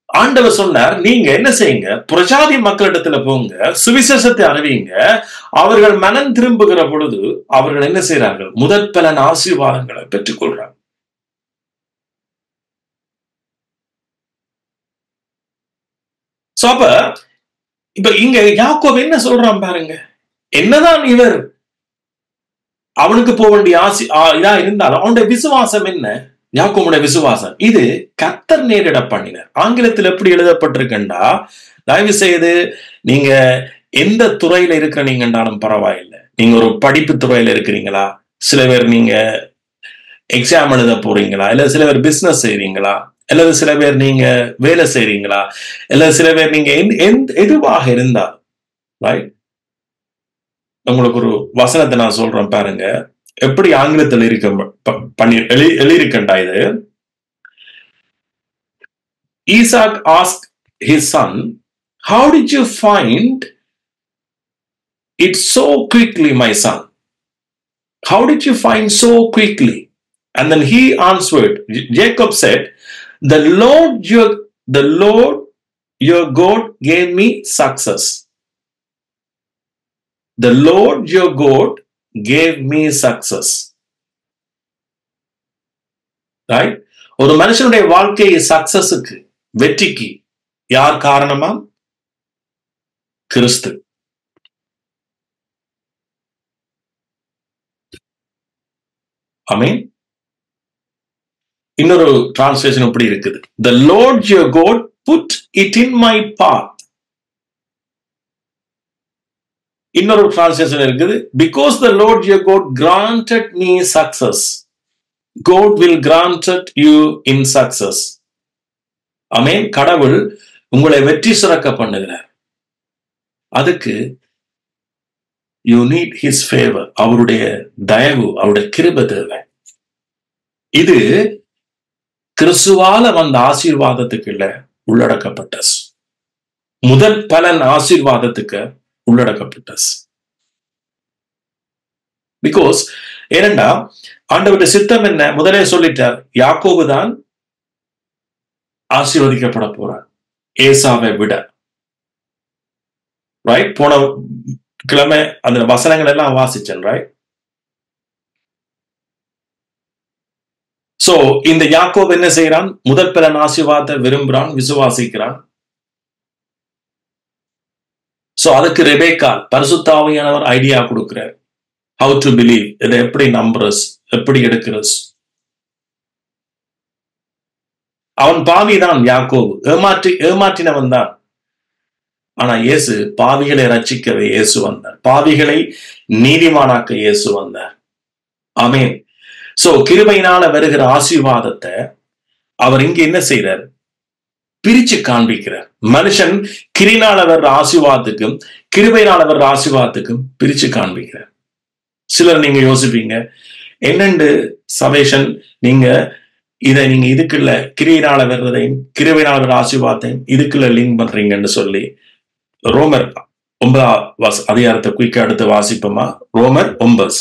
[SPEAKER 1] ஆண்டவர் சொன்னார், நீங்க என்ன செய்யுங்க, புரஜாதி மக்களிடத்துல போங்க, சுவிசேஷத்தை அறிவிங்க. அவர்கள் மனம் திரும்புகிற பொழுது அவர்கள் என்ன செய்யறார்கள்? முதற் பலன் ஆசீர்வாதங்களை பெற்றுக்கொள்றாங்க. அப்ப இப்ப இங்க யாக்கோபு என்ன சொல்றான் பாருங்க, என்னதான் இவர் அவனுக்கு போக வேண்டிய இதா இருந்தாலும் அவனுடைய விசுவாசம் என்ன? யாக்கோபுடைய விசுவாசம் இது கர்த்தர் நேரிட பண்ணினார். ஆங்கிலத்தில் எப்படி எழுதப்பட்டிருக்கா, தயவு செய்து நீங்க எந்த துறையில இருக்கிற நீங்கன்றாலும் பரவாயில்லை. நீங்க ஒரு படிப்பு துறையில இருக்கிறீங்களா, சில பேர் நீங்க எக்ஸாம் எழுத போறீங்களா, இல்ல சில பேர் பிசினஸ் செய்றீங்களா, அல்லது சில பேர் நீங்க வேலை செய்றீங்களா, இல்ல சில பேர் நீங்க எதுவாக இருந்தால் ரைட், உங்களுக்கு ஒரு வசனத்தை நான் சொல்றேன் பாருங்க, எப்படி ஆங்கிலத்தில் எழுதியிருக்கண்டா இது. Isaac asked his son, "How did you find it so quickly, my son? How did you find so quickly?" And then he answered, Jacob said, the Lord your God gave me success. The Lord your God gave me success. Right? ஒரு மனுஷனுடைய வாழ்க்கை சக்சஸுக்கு, வெற்றிக்கு யார் காரணமா? கிறிஸ்து. ஆமென். இன்னொரு டிரான்ஸ்லேஷன் எப்படி இருக்குது? The Lord your God put it in my path. இன்னொரு டிரான்ஸ்லேஷன் இருக்குது, because the Lord your God granted me success. God will grant you in success. ஆமென். கடவுள் உங்களை வெற்றி சிறக்க பண்ணுகிறார். அதுக்கு you need his favor. அவருடைய தயவு, அவருடைய கிருபை தேவை. இது கிறிஸ்துவால வந்த ஆசீர்வாதத்துக்கு இல்ல, உள்ளடக்கப்பட்ட முதல் பலன் ஆசீர்வாதத்துக்கு உள்ளடக்கப்பட்ட. பிகாஸ் ஏனண்டா ஆண்டவருடைய சித்தம் என்ன? முதலே சொல்லிட்டார், யாக்கோபு தான் ஆசீர்வதிக்கப்பட போறார் ஏசாவை விட. ரைட்? போன கிழமை அந்த வசனங்கள் எல்லாம் வாசிச்சேன். ரைட்? சோ இந்த யாக்கோபு என்ன செய்யறான்? முதல் பலன் ஆசீர்வாதத்தை விரும்புறான், விசுவாசிக்கிறான். சோ அதுக்கு ரெபேக்கா பரிசுத்த ஆவியானவர் ஐடியா கொடுக்கிறார். How to believe, இதை எப்படி நம்புறது, எப்படி எடுக்கிறது. அவன் பாவிதான் யாக்கோபு, ஏமாற்றினவன் தான். ஆனா இயேசு பாவிகளை ரட்சிக்கவே இயேசு வந்தார், பாவிகளை நீதிமானாக்க இயேசு வந்தார். ஆமென். சோ கிருபையினால வருகிற ஆசீர்வாதத்தை அவர் இங்க என்ன செய்யறார்? பிரிச்சு காண்பிக்கிறார். மனுஷன் கிரினால வர்ற ஆசீர்வாதத்துக்கும் கிருபையினால வர்ற ஆசீர்வாதத்துக்கும் பிரிச்சு காண்பிக்கிறார். சிலர் நீங்க யோசிப்பீங்க, என்னண்டு சவேஷன் நீங்க இதுக்குள்ள கிரியினால வர்றதையும் கிருபையினால வர்ற ஆசீர்வாதத்தையும் இதுக்குள்ள லிங்க் பண்றீங்கன்னு சொல்லி. ரோமர் 9 அதிகாரத்தை குயிக்கா எடுத்து வாசிப்போமா? ரோமர் 9.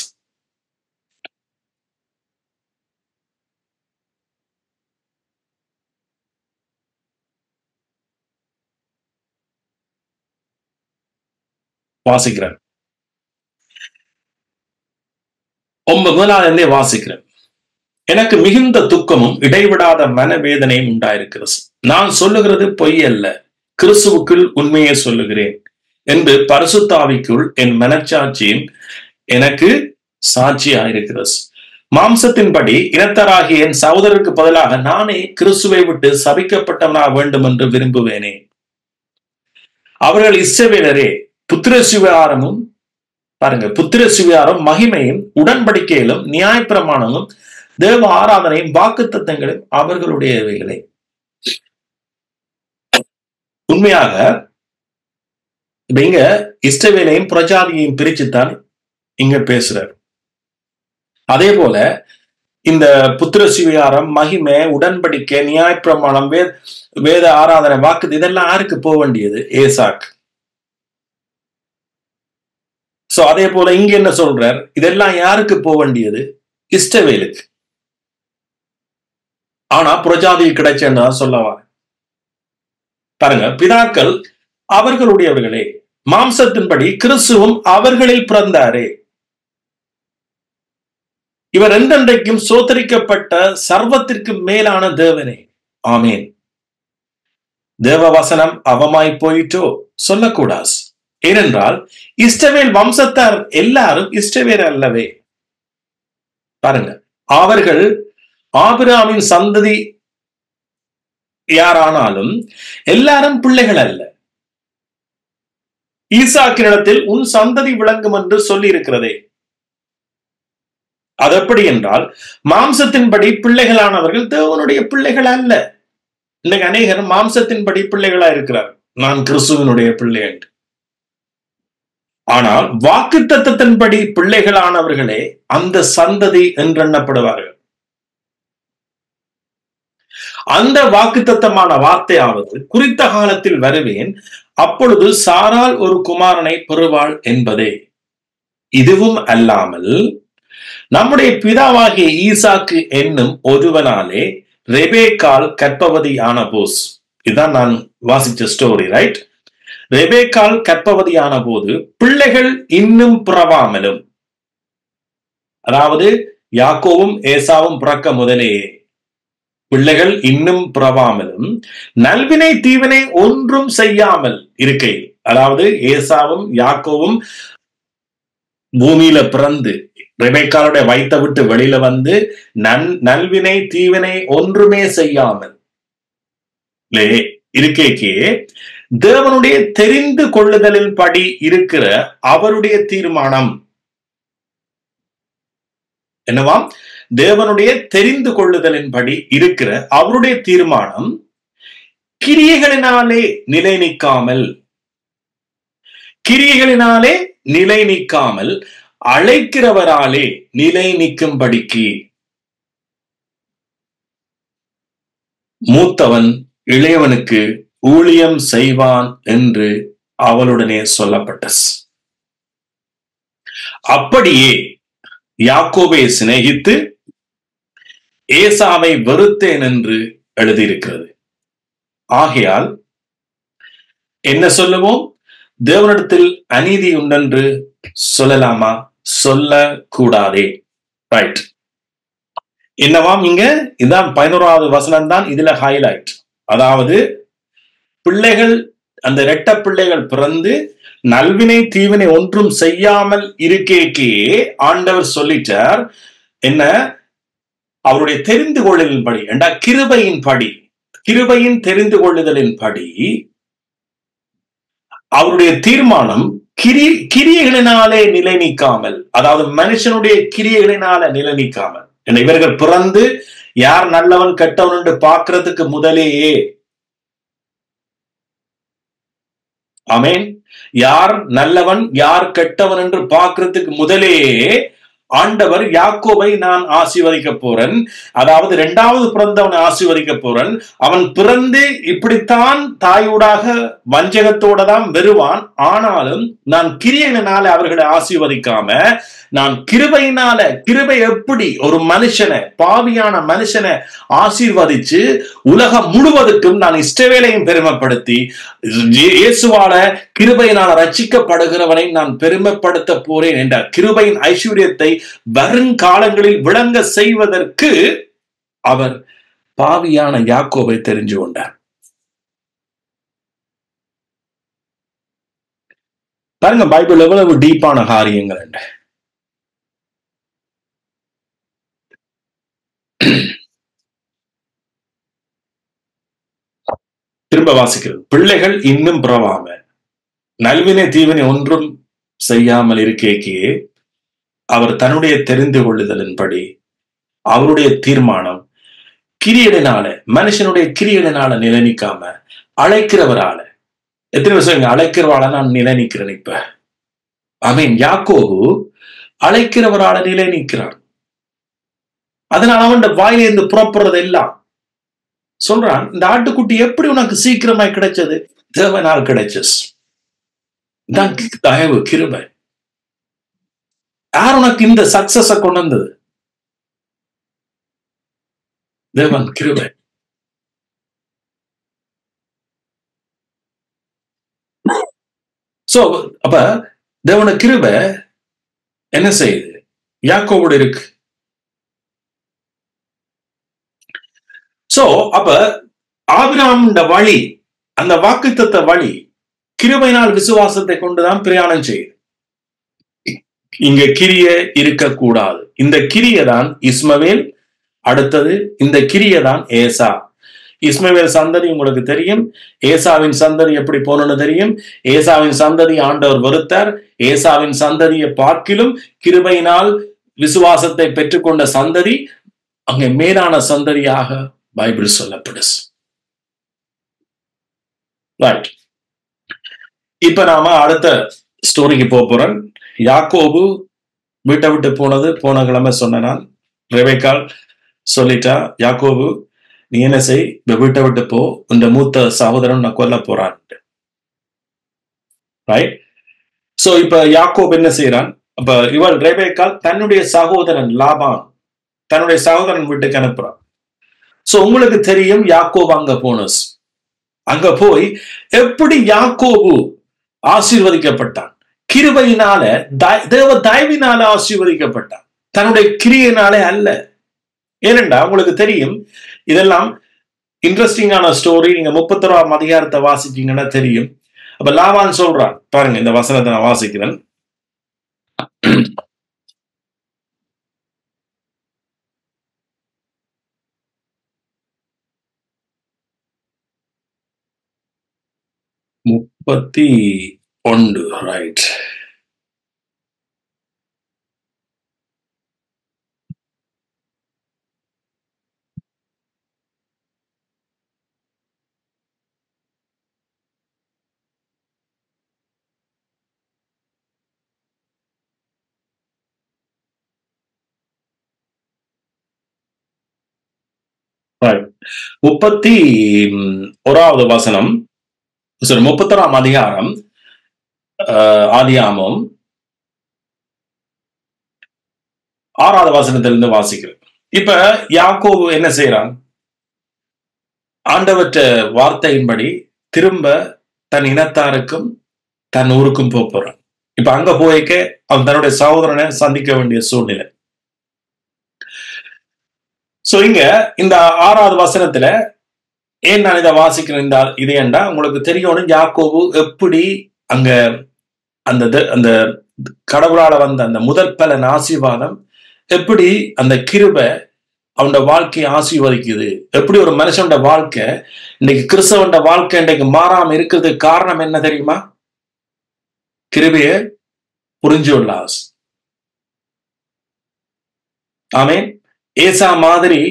[SPEAKER 1] வாசிக்கிறேன். 9 வாசிக்கிறேன். எனக்கு மிகுந்த துக்கமும் இடைவிடாத மனவேதனையும் உண்டாயிருக்கிறது. நான் சொல்லுகிறது பொய் அல்ல, கிறிஸ்துவுக்குள் உண்மையை சொல்லுகிறேன் என்று பரிசுத்த ஆவிக்குள் என் மனச்சாட்சியும் எனக்கு சாட்சியாயிருக்கிறது. மாம்சத்தின்படி இனத்தராகிய என் சகோதரருக்கு பதிலாக நானே கிறிஸ்துவை விட்டு சபிக்கப்பட்டவனாக வேண்டும் என்று விரும்புவேனே. அவர்கள் இஸ்ரவேலரே, புத்திர சுவிகாரமும் பாருங்க, புத்திர சுவிகாரம் மகிமையும் உடன்படிக்கையிலும் நியாயப்பிரமாணமும் தேவ ஆராதனையும் வாக்குத்தத்தங்களும் அவர்களுடையவைகளே. உண்மையாக இங்க இஸ்ரவேலையும் பிரஜாதியையும் பிரிச்சுத்தான் இங்க பேசுறார். அதே போல இந்த புத்திர சுவிகாரம், மகிமை, உடன்படிக்கை, நியாயப்பிரமாணம், வேத ஆராதனை, வாக்கு, இதெல்லாம் யாருக்கு போக வேண்டியது? ஏசாக்கு. சோ அதே போல இங்க என்ன சொல்றார்? இதெல்லாம் யாருக்கு போக வேண்டியது? இஸ்ரவேலுக்கு. ஆனா புரஜாதி கிடைச்சேன்னு சொல்லவார். பாருங்க, பிதாக்கள் அவர்களுடையவர்களே, மாம்சத்தின்படி கிறிஸ்துவும் அவர்களில் பிறந்தாரே. இவர் என்றென்றைக்கும் சோதரிக்கப்பட்ட சர்வத்திற்கு மேலான தேவனே. ஆமேன். தேவ வசனம் அவமாய் போயிட்டோ சொல்லக்கூடாது. ஏனென்றால் இஸ்ரவேல் வம்சத்தார் எல்லாரும் இஸ்ரவேல் அல்லவே. பாருங்க, அவர்கள் ஆபிரகாமின் சந்ததி யாரானாலும் எல்லாரும் பிள்ளைகள் அல்ல. ஈசாக்கினிடத்தில் உன் சந்ததி விளங்கும் என்று சொல்லி இருக்கிறதே. அது எப்படி என்றால், மாம்சத்தின்படி பிள்ளைகளானவர்கள் தேவனுடைய பிள்ளைகள் அல்ல. இன்னைக்கு அநேகர் மாம்சத்தின்படி பிள்ளைகளா இருக்கிறார். நான் கிறிஸ்துவனுடைய பிள்ளை என்று. ஆனால் வாக்குத்தத்தத்தின்படி பிள்ளைகளானவர்களே அந்த சந்ததி என்றெண்ணப்படுவார்கள். அந்த வாக்குத்தத்தமான வார்த்தையாவது, குறித்த காலத்தில் வருவேன், அப்பொழுது சாராள் ஒரு குமாரனை பெறுவாள் என்பதே. இதுவும் அல்லாமல் நம்முடைய பிதாவாகிய ஈசாக்கு என்னும் ஒருவனாலே ரெபேக்காள் கர்ப்பவதி ஆன போஸ். இதுதான் நான் வாசிச்ச ஸ்டோரி, ரைட்? ரெபேக்காள் கர்ப்பவதியான போது பிள்ளைகள் இன்னும் பிறவாமலும், அதாவது யாக்கோவும் ஏசாவும் பிறக்க முதலேயே பிள்ளைகள் இன்னும் பிறவாமலும் நல்வினை தீவினை ஒன்றும் செய்யாமல் இருக்கையில், அதாவது ஏசாவும் யாக்கோவும் பூமியில பிறந்து ரெபேக்காளுடைய வயித்தை விட்டு வெளியில வந்து நல்வினை தீவினை ஒன்றுமே செய்யாமல் இருக்கைக்கே தேவனுடைய தெரிந்து கொள்ளுதலின் படி இருக்கிற அவருடைய தீர்மானம் என்னவாம்? தேவனுடைய தெரிந்து கொள்ளுதலின் படி இருக்கிற அவருடைய தீர்மானம் கிரியைகளினாலே நிலை நிற்காமல் அழைக்கிறவராலே நிலை நிற்கும்படிக்கு மூத்தவன் இளையவனுக்கு ஊழியம் செய்வான் என்று அவளுடனே சொல்லப்பட்டது. அப்படியே யாக்கோபை சிநேகித்து ஏசாவை வெறுத்தேன் என்று எழுதியிருக்கிறது. ஆகையால் என்ன சொல்லுவோம்? தேவனிடத்தில் அநீதி உண்டென்று சொல்லலாமா? சொல்லக்கூடாதே. ரைட். என்னவாம் இங்க? இதுதான் 11வது வசனம் தான் இதுல ஹைலைட். அதாவது பிள்ளைகள், அந்த இரட்ட பிள்ளைகள் பிறந்து நல்வினை தீவினை ஒன்றும் செய்யாமல் இருக்கேக்கே ஆண்டவர் சொல்லிட்டார். என்ன? அவருடைய தெரிந்து கொள்ளுதலின் படி, என்றா கிருபையின் படி, கிருபையின் தெரிந்து கொள்ளுதலின் படி அவருடைய தீர்மானம் கிரியைகளினாலே நிலை நிற்காமல், அதாவது மனுஷனுடைய கிரியைகளினால நிலை நிற்காமல். இவர்கள் பிறந்து யார் நல்லவன் கெட்டவன் என்று பார்க்கிறதுக்கு முதலேயே, ஆமென், யார் நல்லவன் யார் கெட்டவன் என்று பார்க்கிறதுக்கு முதலேயே ஆண்டவர் யாக்கோபை நான் ஆசீர்வதிக்க போறேன், அதாவது 2வது பிறந்தவனை ஆசீர்வதிக்க போறேன், அவன் பிறந்து இப்படித்தான் தாயூடாக வஞ்சகத்தோட தான் வருவான், ஆனாலும் நான் கிரியையினால அவர்களை ஆசீர்வதிக்காம நான் கிருபையினால, கிருபை எப்படி ஒரு மனுஷனை, பாவியான மனுஷனை ஆசீர்வதிச்சு உலகம் முழுவதுக்கும் நான் இஸ்ரவேலையும் பெருமைப்படுத்தி இயேசுவால கிருபையினால ரட்சிக்கப்படுகிறவனை நான் பெருமைப்படுத்த போறேன் என்ற கிருபையின் ஐஸ்வர்யத்தை வருங்காலங்களில் விளங்க செய்வதற்கு அவர் பாவியான யாக்கோபை தெரிஞ்சு கொண்டார். பாருங்க, பைபிள் எவ்வளவு டீப்பான காரியங்கள் என்று. திரும்ப வாசிக்கிறது. பிள்ளைகள் இன்னும் பிறவாம நல்வினை தீவினை ஒன்றும் செய்யாமல் இருக்கேக்கே அவர் தன்னுடைய தெரிந்து கொள்ளுதலின்படி அவருடைய தீர்மானம் கிரியையினால, மனுஷனுடைய கிரியையினால நிலை நிற்காம அழைக்கிறவரால, எத்தனை வருஷம் அழைக்கிறவரால நான் நிலை நிற்கிறேன். இப்ப ஆமீன். யாக்கோபு அழைக்கிறவரால நிலை நிற்கிறான். அதனால அவன் வாயிலிருந்து புறப்படுறது எல்லாம் சொல்றான். இந்த ஆட்டுக்குட்டி எப்படி உனக்கு சீக்கிரமாய் கிடைச்சது? தேவனால் கிடைச்சஸ். தயவு, கிருபை. யார் உனக்கு இந்த சக்சஸ கொண்டு வந்தது? தேவன், கிருபை. சோ அப்ப தேவன கிருபை என்ன செய்யுது? யாக்கோபோடு இருக்கு. சோ அப்ப ஆபிரகாம் வழி, அந்த வாக்குத்தத்த வழி கிருபையினால் விசுவாசத்தை கொண்டுதான் பிரயாணம் செய்யுது. இங்க கிரிய இருக்கக்கூடாது. இந்த கிரிய தான் இஸ்மவேல், அடுத்தது இந்த கிரிய தான் ஏசா. இஸ்மவேல் சந்ததி உங்களுக்கு தெரியும், ஏசாவின் சந்ததி எப்படி போனன்னு தெரியும். ஏசாவின் சந்ததி ஆண்டவர் வெறுத்தார். ஏசாவின் சந்ததியை பார்க்கிலும் கிருபையினால் விசுவாசத்தை பெற்றுக்கொண்ட சந்ததி அங்கே மேலான சந்ததியாக பைபிள் சொல்லப்படுது. ரைட். இப்ப நாம அடுத்த ஸ்டோரிக்கு போறேன். யாக்கோபு வீட்டை விட்டு போனது போன கிழமை சொன்ன நான். ரெபேக்காள் சொல்லிட்டா, யாக்கோபு நீ என்ன செய், வீட்டை விட்டு போ, இந்த மூத்த சகோதரன் நான் கொல்ல போறான். ரைட். சோ இப்ப யாக்கோபு என்ன செய்யறான்? அப்ப இவள் ரெபேக்காள் தன்னுடைய சகோதரன் லாபான் தன்னுடைய சகோதரன் வீட்டுக்கு அனுப்புறான். சோ உங்களுக்கு தெரியும் யாக்கோபு அங்க போனஸ். அங்க போய் எப்படி யாக்கோபு ஆசீர்வதிக்கப்பட்டான்? கிருபையினால, தேவ தயவினால ஆசீர்வதிக்கப்பட்டான், தன்னுடைய கிரியையினாலே அல்ல. ஏனென்றா உங்களுக்கு தெரியும், இதெல்லாம் இன்ட்ரெஸ்டிங்கான ஸ்டோரி. நீங்க 31ஆம் அதிகாரத்தை வாசிச்சீங்கன்னா தெரியும். அப்ப லாபான் சொல்றான் பாருங்க, இந்த வசனத்தை நான் வாசிக்கிறேன். முப்பத்தி ஒன்று, ரைட். முப்பத்தி ஓராவது வசனம், 31ஆம் அதிகாரம், ஆதியாமம் 6வது வசனத்திலிருந்து வாசிக்கிறேன். இப்ப யாக்கோபு என்ன செய்யறான்? ஆண்டவற்ற வார்த்தையின்படி திரும்ப தன் இனத்தாருக்கும் தன் ஊருக்கும் போறான். இப்ப அங்க போய்க்க அவன் தன்னுடைய சகோதரனை சந்திக்க வேண்டிய சூழ்நிலை. சோ இங்க இந்த 6வது வசனத்துல ஏன் நான் இதை வாசிக்கிறேன் இது ஏண்டா உங்களுக்கு தெரியணும், யாக்கோபு எப்படி அங்க அந்த கடவுளால வந்த அந்த முதல் பலன் ஆசீர்வாதம் எப்படி அந்த கிருபை அவனோட வாழ்க்கையை ஆசீர்வதிக்குது, எப்படி ஒரு மனுஷனோட வாழ்க்கை இன்னைக்கு கிறிஸ்தவனோட வாழ்க்கை இன்றைக்கு மாறாம இருக்கிறதுக்கு காரணம் என்ன தெரியுமா? கிருபையை புரிஞ்சுள்ள ஆசை. ஆமென். ஏசா மாதிரி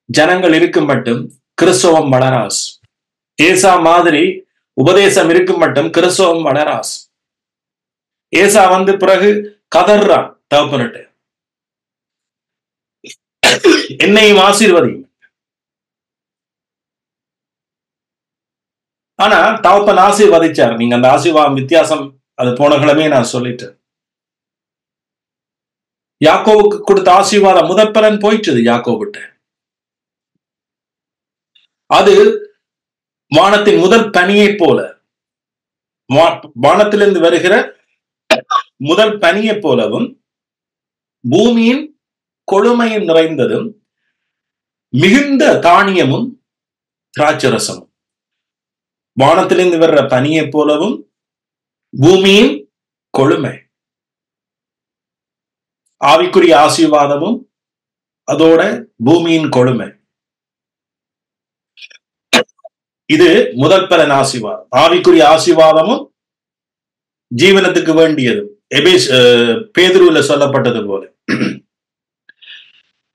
[SPEAKER 1] ஜனங்கள் இருக்கும் மட்டும் கிறிஸ்தவம் வளராஸ். ஏசா மாதிரி உபதேசம் இருக்கும் மட்டும் கிறிஸ்தவம் வளராஸ். ஏசா வந்து பிறகு கதறான் தகப்பனிட்டு, என்னையும் ஆசீர்வதி. ஆனா தகப்பன் ஆசீர்வதிச்சார். நீங்க அந்த ஆசீர்வாதம் வித்தியாசம் அது போன கிழமே நான் சொல்லிட்டேன். யாக்கோவுக்கு கொடுத்த ஆசீர்வாதம் முதல் பலன் போயிட்டது யாக்கோவிட்ட. அது வானத்தின் முதல் பனியை போல, வானத்திலிருந்து வருகிற முதல் பனியை போலவும் பூமியின் கொழுமையும் நிறைந்ததும் மிகுந்த தானியமும் திராட்சரசமும். வானத்திலிருந்து வர்ற பனியை போலவும் பூமியின் கொழுமை, ஆவிக்குரிய ஆசீர்வாதமும் அதோட பூமியின் கொழுமை. இது முதல் பலன் ஆசீர்வாதம். ஆவிக்குரிய ஆசீர்வாதமும் ஜீவனத்துக்கு வேண்டியது பேதுருவில சொல்லப்பட்டது போல.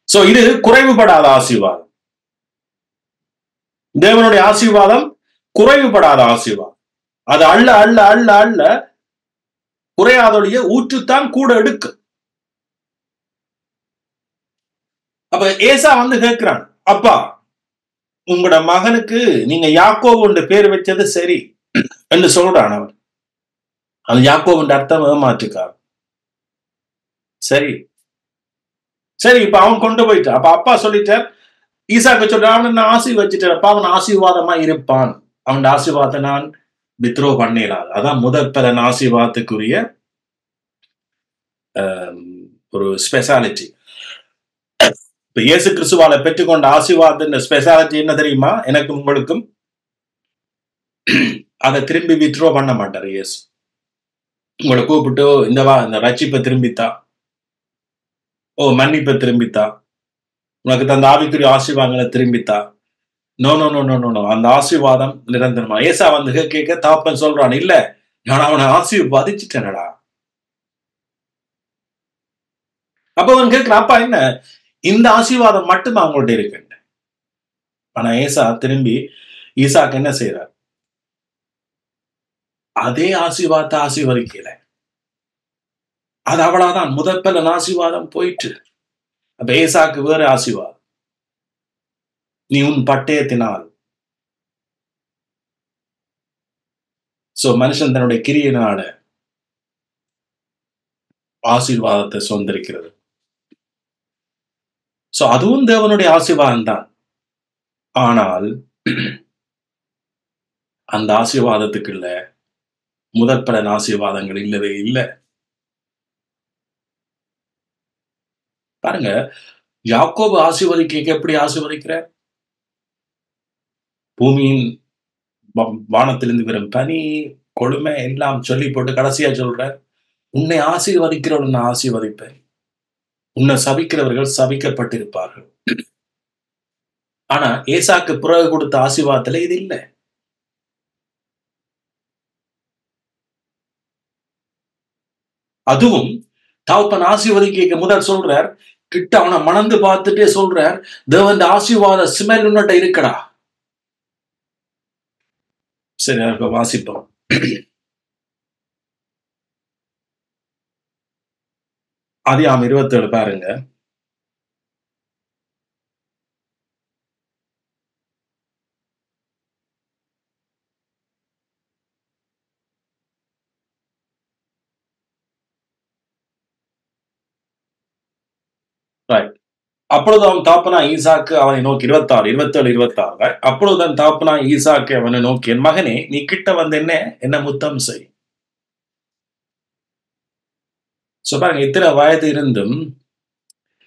[SPEAKER 1] சோ இது குறைவுபடாத ஆசீர்வாதம். தேவனுடைய ஆசீர்வாதம் குறைவுபடாத ஆசீர்வாதம். அது அள்ள அள்ள அள்ள அள்ள குறையாதொழிய ஊற்றுத்தான் கூட எடுக்கும். அப்ப ஏசா வந்து கேட்கிறான், அப்பா உங்களோட மகனுக்கு நீங்க யாக்கோபு என்று பேர் வச்சது சரி என்று சொல்றான். அவன் அது யாக்கோபு அர்த்தம் ஏமாற்றுக்கார். சரி சரி, இப்ப அவன் கொண்டு போயிட்டான். அப்ப அப்பா சொல்லிட்டார், ஈசாக்கு சொல்றான், நான் ஆசீர்வச்சிட்டேன், அப்பா அவன் ஆசீர்வாதமா இருப்பான், அவன் ஆசீர்வாதத்தை நான் வித்ரோ பண்ணிடலாம். அதான் முதல் பலன் ஆசீர்வாதத்துக்குரிய ஒரு ஸ்பெஷாலிட்டி. இப்ப இயேசு கிறிஸ்துவால பெற்றுக்கொண்ட ஆசீர்வாதத்தின் ஸ்பெஷாலிட்டி என்ன தெரியுமா? எனக்கும் உங்களுக்கும் அதை திரும்பி வித்ரோ பண்ண மாட்டார் இயேசு. உங்களை கூப்பிட்டு இந்த ரட்சிப்பை திரும்பித்தா, மன்னிப்பை திரும்பித்தா, உனக்கு தந்த ஆவிக்குரிய ஆசீர்வாதங்களை திரும்பித்தா. No no no no no, அந்த ஆசீர்வாதம் நிரந்தரமா. ஏசா வந்து கேட்க தாப்பன் சொல்றான், இல்ல நான் அவனை ஆசீர்வதிச்சுட்டேனடா. அப்ப அவன் கேட்கிறான், அப்பா என்ன இந்த ஆசீர்வாதம் மட்டும் அவங்கள்ட்ட இருக்கு. ஆனா ஏசா திரும்பி ஈசாக்கு என்ன செய்யறார்? அதே ஆசீர்வாதத்தை ஆசீர்வதிக்கல. அது அவ்வளவுதான். முதற்பலன் ஆசீர்வாதம் போயிட்டு. அப்ப ஏசாக்கு வேற ஆசீர்வாதம். நீ உன் பட்டயத்தினால். சோ மனுஷன் தன்னுடைய கிரியையினால ஆசீர்வாதத்தை சொந்தரிக்கிறது. சோ அதுவும் தேவனுடைய ஆசீர்வாதம் தான். ஆனால் அந்த ஆசீர்வாதத்துக்கு இல்ல முதற்பலன் ஆசீர்வாதங்கள் இல்லவே இல்லை. பாருங்க, யாக்கோபு ஆசீர்வதிக்க எப்படி ஆசீர்வதிக்கிறார்? பூமியின் வானத்திலிருந்து வரும் பனி கொழுமை எல்லாம் சொல்லி போட்டு கடைசியா சொல்ற, உன்னை ஆசீர்வதிக்கிறவன் நான் ஆசீர்வதிப்பேன், உன்னை சபிக்கிறவர்கள் சபிக்கப்பட்டிருப்பார்கள். ஆனா ஏசாக்கு பிறகு கொடுத்த ஆசீர்வாதத்துல இது இல்லை. அதுவும் தகப்பன் ஆசீர்வதிக்க முதல் சொல்றார், கிட்ட அவனை மணந்து பார்த்துட்டே சொல்றார், தேவன் ஆசீர்வாத ஸ்மெல் உன்னிட்ட இருக்கடா. சரி, இப்ப வாசிப்போம். ஆதியாகமம் 27 பாருங்க. அப்பொழுது அவன் தாப்பனா ஈசாக்கு அவனை நோக்கி 27 அப்பொழுது அவன் தாப்பனா ஈசாக்கு அவனை நோக்கி, என் மகனே, நீ கிட்ட வந்து என்ன முத்தம் செய். பாருங்க, இத்தனை வயது இருந்தும்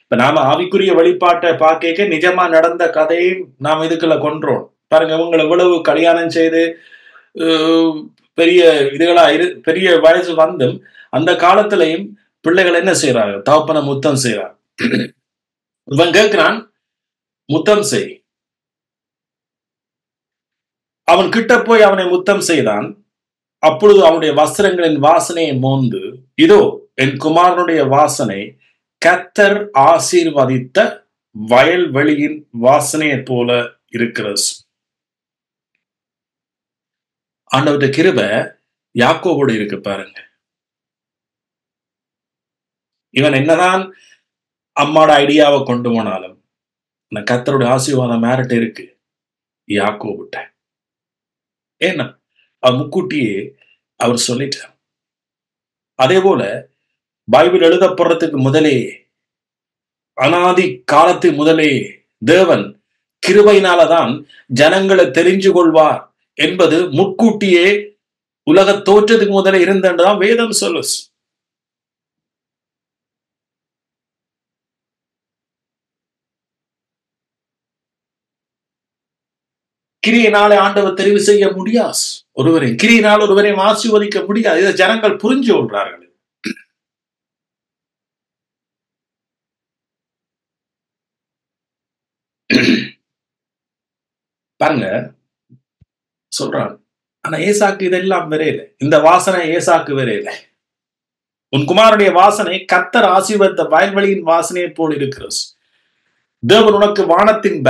[SPEAKER 1] இப்ப நாம ஆவிக்குரிய வெளிப்பாட்டை பார்க்க நிஜமா நடந்த கதையை நாம் இதுக்குள்ள கொன்றோம். பாருங்க, இவங்களை எவ்வளவு கல்யாணம் செய்து பெரிய இதுகளா பெரிய வயசு வந்தும் அந்த காலத்திலையும் பிள்ளைகள் என்ன செய்யறாங்க? தகப்பன முத்தம் செய்யறாங்க. இவன் கேட்கிறான், முத்தம் செய். அவன் கிட்ட போய் அவனை முத்தம் செய்தான். அப்பொழுது அவனுடைய வஸ்திரங்களின் வாசனையை மோந்து, இதோ என் குமாரனுடைய வாசனை கர்த்தர் ஆசீர்வதித்த வயல்வெளியின் வாசனையை போல இருக்கிறது. ஆண்டவருடைய கிருபை யாக்கோபோடு இருக்கு பாருங்க. இவன் என்னதான் அம்மாட ஐடியாவை கொண்டு போனாலும் கர்த்தருடைய ஆசீர்வாதம் மேரிட்ட இருக்கு யாக்கோபிட்ட. ஏன்னா அவர் முக்கூட்டியே அவர் சொல்லிட்டார். அதே போல பைபிள் எழுதப்படுறதுக்கு முதலே, அனாதி காலத்துக்கு முதலே தேவன் கிருபையினாலதான் ஜனங்களை தெரிஞ்சு கொள்வார் என்பது முற்கூட்டியே உலக தோற்றத்துக்கு முதலே இருந்ததான் வேதம் சொல்லு. கிரியினாலே ஆண்டவர் தெரிவு செய்ய முடியாது. கிரியினால் ஒருவரையும் ஆசீர்வதிக்க முடியாது. இதை ஜனங்கள் புரிஞ்சு கொள்றார்கள். பாருங்க, சொல்றான். ஆனா ஏசாக்கு இதெல்லாம் வரையில, இந்த வாசனை ஏசாக்கு வரையில. உன் குமாரனுடைய வாசனை கர்த்தர் ஆசீர்வதித்த வயல்வெளியின் வாசனையை போல் இருக்கிறது. தேவன் உனக்கு வானத்தின்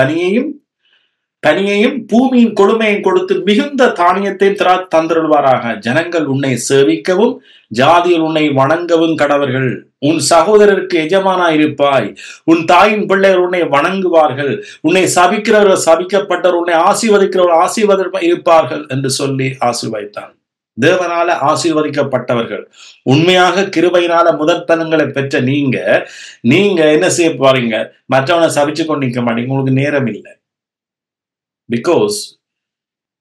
[SPEAKER 1] பனியையும் பூமியின் கொழுமையும் கொடுத்து மிகுந்த தானியத்தை தந்திருவாராக. ஜனங்கள் உன்னை சேவிக்கவும் ஜாதிகள் உன்னை வணங்கவும் கடவர்கள். உன் சகோதரருக்கு எஜமானாய் இருப்பாய். உன் தாயின் பிள்ளைகள் உன்னை வணங்குவார்கள். உன்னை சபிக்கிறவர்கள் சபிக்கப்பட்டவர், உன்னை ஆசீர்வதிக்கிறவர்கள் ஆசீர்வாதம் இருப்பார்கள் என்று சொல்லி ஆசீர்வதித்தான். தேவனால ஆசீர்வதிக்கப்பட்டவர்கள், உண்மையாக கிருபையினால முதற்பலன்களை பெற்ற நீங்க என்ன செய்ய போறீங்க? மற்றவனை சபிச்சு கொண்டு நிற்க மாட்டீங்க. உங்களுக்கு நேரம் இல்லை. பிகாஸ்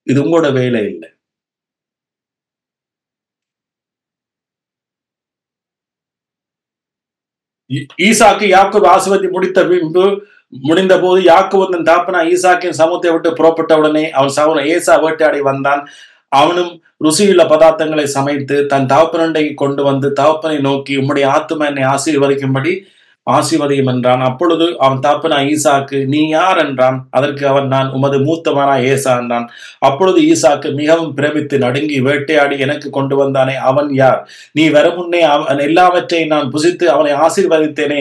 [SPEAKER 1] இது உங்களோட வேலை இல்லை. ஈசாக்கு யாக்கோபு ஆசீர்வதி முடிந்த போது யாக்கோபு தன் தாப்பனா ஈசாக்கின் சமூகத்தை விட்டு புறப்பட்ட உடனே அவன் சகோதரன் ஏசா வேட்டையாடி வந்தான். அவனும் ருசியுள்ள பதார்த்தங்களை சமைத்து தன் தகப்பனண்டை கொண்டு வந்து தகப்பனை நோக்கி, உம்முடைய ஆத்துமா என்னை ஆசீர்வதிக்கும்படி ஆசீர்வதியும் என்றான். அப்பொழுது அவன் தகப்பனா ஈசாக்கு, நீ யார் என்றான். அதற்கு அவன், நான் உமது மூத்தவனா ஏசா என்றான். அப்பொழுது ஈசாக்கு மிகவும் பிரமித்து நடுங்கி, வேட்டையாடி எனக்கு கொண்டு வந்தானே அவன் யார்? நீ வர முன்னே அவன் எல்லாவற்றையும் நான் புசித்து அவனை ஆசீர்வதித்தேனே,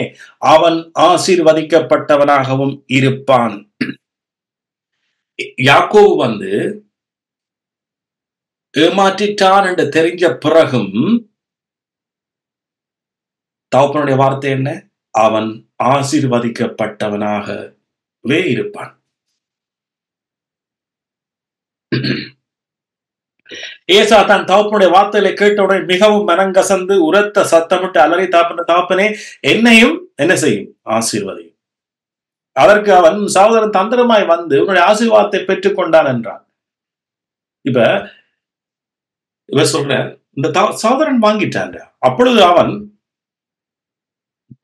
[SPEAKER 1] அவன் ஆசீர்வதிக்கப்பட்டவனாகவும் இருப்பான். யாக்கோபு ஏமாற்றிட்டான் என்று தெரிஞ்ச பிறகும் தகப்பனுடைய வார்த்தை என்ன? அவன் ஆசீர்வதிக்கப்பட்டவனாகவே இருப்பான். ஏசா தன் தகப்பனுடைய வார்த்தைகளை கேட்டவுடன் மிகவும் மனங்கசந்து உரத்த சத்தமிட்டு அலறி, தகப்பனே என்னையும் என்ன செய்யும்? ஆசீர்வதியும். அதற்கு அவன் சகோதரன் தந்திரமாய் வந்து உன்னுடைய ஆசீர்வாதத்தை பெற்றுக் கொண்டான் என்றான். இப்ப சொல்ற இந்த சகோதரன் வாங்கிட்டான். அப்பொழுது அவன்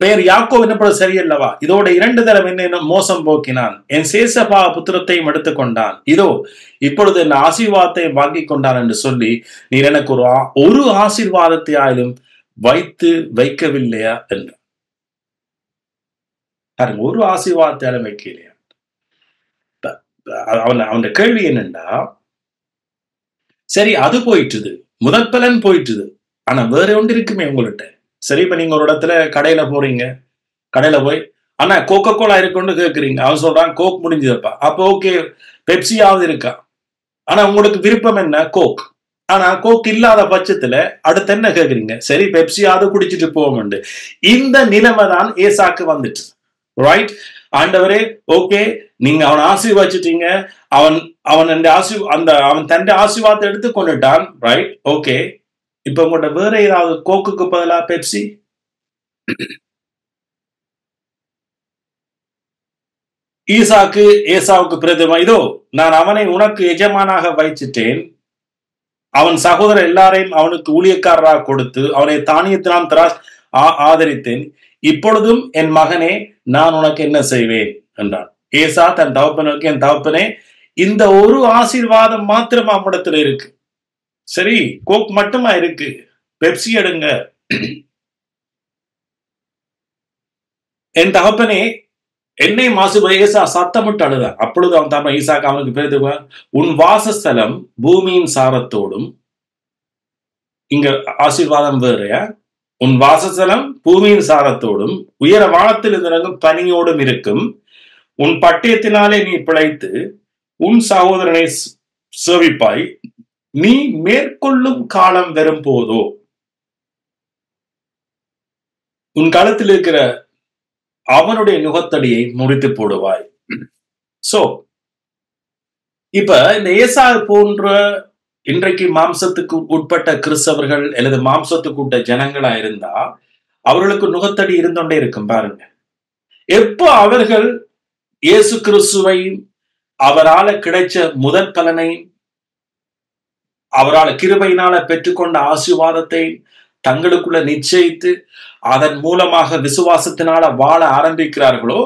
[SPEAKER 1] பெயர் யாக்கோபு என்னப்படும் சரியல்லவா? இதோட 2 தரம் என்ன மோசம் போக்கினான், என் சேசபா புத்திரத்தையும் எடுத்துக்கொண்டான், இதோ இப்பொழுது என் ஆசீர்வாதத்தை வாங்கி கொண்டான் என்று சொல்லி நீர் எனக்கு ஒரு ஆசீர்வாதத்தை ஆயிலும் வைக்கவில்லையா என்றான். ஒரு ஆசீர்வாதத்தாலும் வைக்கலையா? அவன் கேள்வி என்னன்னா, சரி அது போயிட்டுது, முதல் பலன் போயிட்டுது, ஆனா வேற ஒன்று இருக்குமே உங்கள்கிட்ட. சரி, இப்ப நீங்க ஒரு இடத்துல கடையில போறீங்க, கடையில போய் ஆனா கோகோ கோலா இருக்குன்னு கேட்குறீங்க. அவன் சொல்றான் கோக் முடிஞ்சதப்பா. அப்ப ஓகே, பெப்சியாவது இருக்கா? ஆனா உங்களுக்கு விருப்பம் என்ன? கோக். ஆனா கோக் இல்லாத பட்சத்துல அடுத்து என்ன கேட்குறீங்க? சரி, பெப்சியாவது குடிச்சிட்டு போவோம். இந்த நிலைமை தான் ஏசாக்கு வந்துட்டு. ரைட்? ஆண்டவரே, ஓகே, நீங்க அவன் ஆசீர்வச்சிட்டீங்க, அவன் தன் ஆசீர்வாதத்தை எடுத்து கொண்டுட்டான். ரைட், ஓகே, இப்ப உங்கள்கிட்ட வேற ஏதாவது கோக்குக்கு பதிலா பெப்சி? ஏசாவுக்கு பிரதம, இதோ நான் அவனை உனக்கு எஜமானாக வைச்சிட்டேன், அவன் சகோதரர் எல்லாரையும் அவனுக்கு ஊழியக்காரராக கொடுத்து அவனை தானியத்தினால் ஆதரித்தேன், இப்பொழுதும் என் மகனே நான் உனக்கு என்ன செய்வேன் என்றான். ஏசா தன் தகப்பனுக்கு, என் தகப்பனே, இந்த ஒரு ஆசீர்வாதம் மாத்திரம் அவனிடத்துல இருக்கு. சரி, கோக் மட்டுமா இருக்கு, பெப்சி எடுங்க. என் தகப்பனே என்னை ஏசா சத்தமிட்டு அழுதான். அப்பொழுது அவன் தகப்பன் ஈசாக்கு அவனுக்கு பேசுவான், உன் வாசஸ்தலம் பூமியின் சாரத்தோடும், இங்க ஆசீர்வாதம் வேறையா, உன் வாசஸ்தலம் பூமியின் சாரத்தோடும் உயர வானத்தில் இறங்கும் பனியோடும் இருக்கும், உன் பட்டயத்தினாலே நீ பிழைத்து உன் சகோதரனை சேவிப்பாய், நீ மேற்கொள்ளும் காலம் வரும் போதோ உன் களத்தில் இருக்கிற அவனுடைய நுகத்தடியை முறித்து போடுவாய். சோ இப்ப இந்த ஏசா போன்ற இன்றைக்கு மாம்சத்துக்கு உட்பட்ட கிறிஸ்தவர்கள் அல்லது மாம்சத்துக்கு உட்பட்ட ஜனங்களா இருந்தா அவர்களுக்கு நுகத்தடி இருந்தோண்டே இருக்கும். பாருங்க, எப்போ அவர்கள் இயேசு கிறிஸ்துவையும் அவரால் கிடைச்ச முதற் பலனையும் அவரால் கிருபையினால பெற்றுக்கொண்ட ஆசீர்வாதத்தை தங்களுக்குள்ள நிச்சயித்து அதன் மூலமாக விசுவாசத்தினால வாழ ஆரம்பிக்கிறார்களோ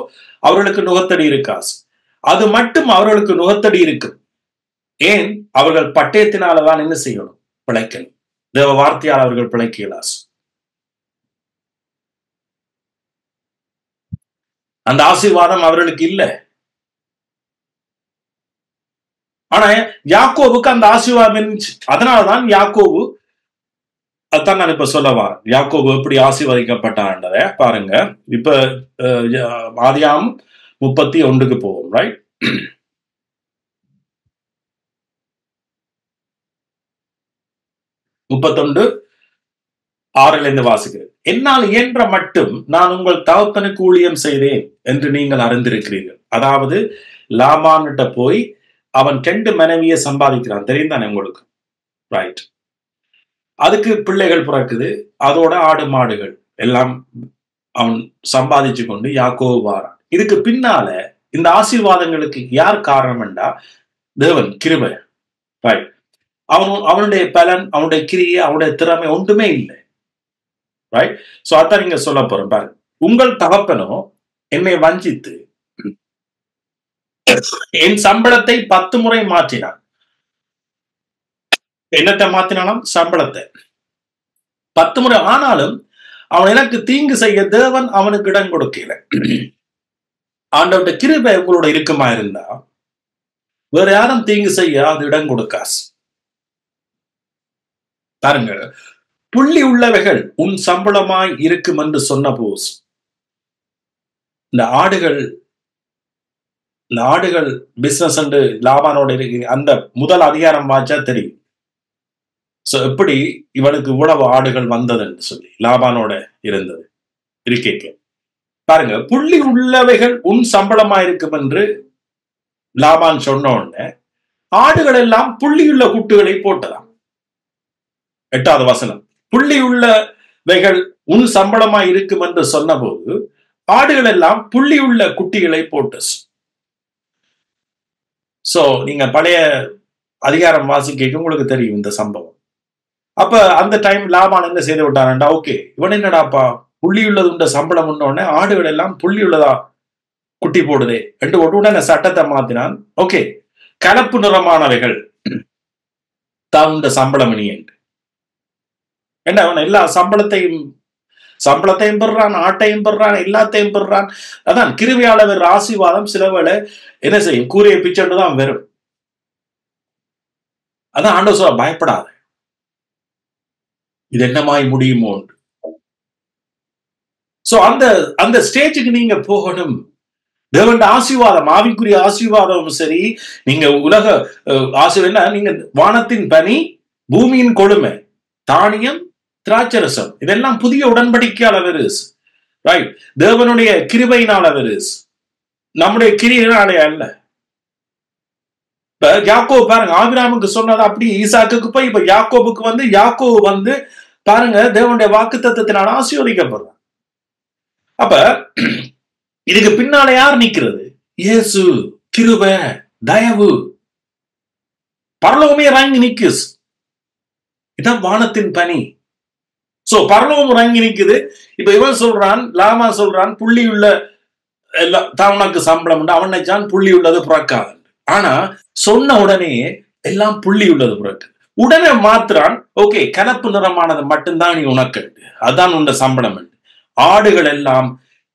[SPEAKER 1] அவர்களுக்கு நுகத்தடி இருக்காது. அது மட்டும் அவர்களுக்கு நுகத்தடி இருக்கும். ஏன்? அவர்கள் பட்டயத்தினாலதான் என்ன செய்யணும்? பிழைக்கணும். தேவ வார்த்தையால் அவர்கள் பிழைக்கலாஸ். அந்த ஆசீர்வாதம் அவர்களுக்கு இல்லை. ஆனா யாக்கோபுக்கு அந்த ஆசீர்வாதம் இருந்துச்சு. அதனாலதான் யாக்கோபு, அதான் நான் இப்ப சொல்ல வரேன், யாக்கோபு எப்படி ஆசீர்வதிக்கப்பட்டான்றத பாருங்க. இப்ப ஆதியாகமம் 31 போவோம். ரைட், 31:6 வாசிக்கிறேன். என்னால் இயன்ற மட்டும் நான் உங்கள் தகப்பனுக்கு ஊழியம் செய்தேன் என்று நீங்கள் அறிந்திருக்கிறீர்கள். அதாவது லாபான்கிட்ட போய் அவன் 2 மனைவியை சம்பாதிக்கிறான், தெரியும் தானே உங்களுக்கு? ரைட், அதுக்கு பிள்ளைகள் பிறக்குது, அதோட ஆடு மாடுகள் எல்லாம் அவன் சம்பாதிச்சு கொண்டு யாக்கோபு வாரான். இதுக்கு பின்னால இந்த ஆசீர்வாதங்களுக்கு யார் காரணம்டா? தேவன் கிருபை. ரைட், அவனுடைய பலன், அவனுடைய கிரியை, அவனுடைய திறமை ஒன்றுமே இல்லை. ரைட், சோ அதான் நீங்க சொல்ல போறேன். பாருங்க, உங்கள் தகப்பனோ என்னை வஞ்சித்து என் சம்பளத்தை 10 முறை மாற்றினான். என்னத்தை மாத்தினாலும்? சம்பளத்தை 10 முறை. ஆனாலும் அவன் எனக்கு தீங்கு செய்ய தேவன் அவனுக்கு இடம் கொடுக்கல. ஆண்டவருடைய கிருபை உங்களோட இருக்குமா இருந்தா வேற யாரும் தீங்கு செய்ய அது இடம் கொடுக்காஸ். பாருங்க, புள்ளி உள்ளவைகள் உன் சம்பளமாய் இருக்கும் என்று சொன்ன போஸ் இந்த ஆடுகள் பிசினஸ் என்று லாபானோட அந்த முதல் அதிகாரம் வாச்சா தெரியும். சோ எப்படி இவனுக்கு இவ்வளவு ஆடுகள் வந்தது என்று சொல்லி லாபானோட இருந்தது. இருக்கேன். பாருங்க, புள்ளி உள்ளவைகள் உன் சம்பளமா இருக்கும் என்று லாபான் சொன்ன உடனே ஆடுகள் எல்லாம் புள்ளியுள்ள குட்டுகளை போட்டதாம். 8வது வசனம், புள்ளி உள்ளவைகள் உன் சம்பளமா இருக்கும் என்று சொன்ன போது ஆடுகள் எல்லாம் புள்ளியுள்ள குட்டிகளை போட்டு. சோ நீங்க பழைய அதிகாரம் வாசிக்க உங்களுக்கு தெரியும் இந்த சம்பவம். அப்ப அந்த டைம் லாபான் என்ன செய்து விட்டான்டா, ஓகே இவன் என்னடாப்பா புள்ளி உள்ளது உண்ட சம்பளம் உடனே ஆடுகள் எல்லாம் புள்ளி உள்ளதா குட்டி போடுதே என்று உடனே சட்டத்தை மாத்தினான். ஓகே, கலப்பு நிறமானவைகள் தான் உண்ட சம்பளம் இனி என்று. என்ன அவன் எல்லா சம்பளத்தையும் பெறான், ஆட்டையும் பெறான், எல்லாத்தையும் பெறான். அதான் கிருபையாளர் ஆசீர்வாதம் சில வேளை என்ன செய்யும், கூறிய பிச்சைன்னு தான் வரும். அதான் ஆண்டவர் சொல்ல, பயப்படாத, இது என்னமாய் முடியுமோ. சோ அந்த ஸ்டேஜுக்கு நீங்க போகணும். தேவன் ஆசீர்வாதம், ஆவிக்குரிய ஆசீர்வாதம் சரி, நீங்க உலக ஆசீர்வாதம், நீங்க வானத்தின் பனி, பூமியின் கொழுமை, தானியம், திராட்சரசம், இதெல்லாம் புதிய உடன்படிக்கையால் வருது. ரைட், தேவனுடைய கிருபையினால் வருது, நம்முடைய கிரியினாலே அல்ல. இப்ப யாக்கோபு பாருங்க, ஆபிரகாமுக்கு சொன்னது அப்படி ஈசாக்குக்கு போய் இப்ப யாக்கோபு வந்து பாருங்க தேவனுடைய வாக்குத்தத்தத்தினால் ஆசீர்வதிக்கப்படுறான். அப்ப இதுக்கு பின்னால யார் நிக்கிறது? இயேசு, கிருபை, தயவு, பரலோகமே இறங்கி நிக்குது. இதான் வானத்தின் பனி. சோ பரலோகம் இறங்கி நிக்குது. இப்ப இவன் சொல்றான், லாமா சொல்றான், புள்ளி உள்ள தான் உனக்கு சம்பளம் உண்டு. அவன் நினைச்சான் புள்ளி உள்ளது புறக்காது. ஆனா சொன்ன உடனே எல்லாம் புள்ளி உள்ளது புறக்கு. உடனே மாத்திரான், ஓகே கலப்பு நிறமானது மட்டும்தான் நீ உனக்கு, அதான் உண்ட சம்பளம். ஆடுகள் எல்லாம்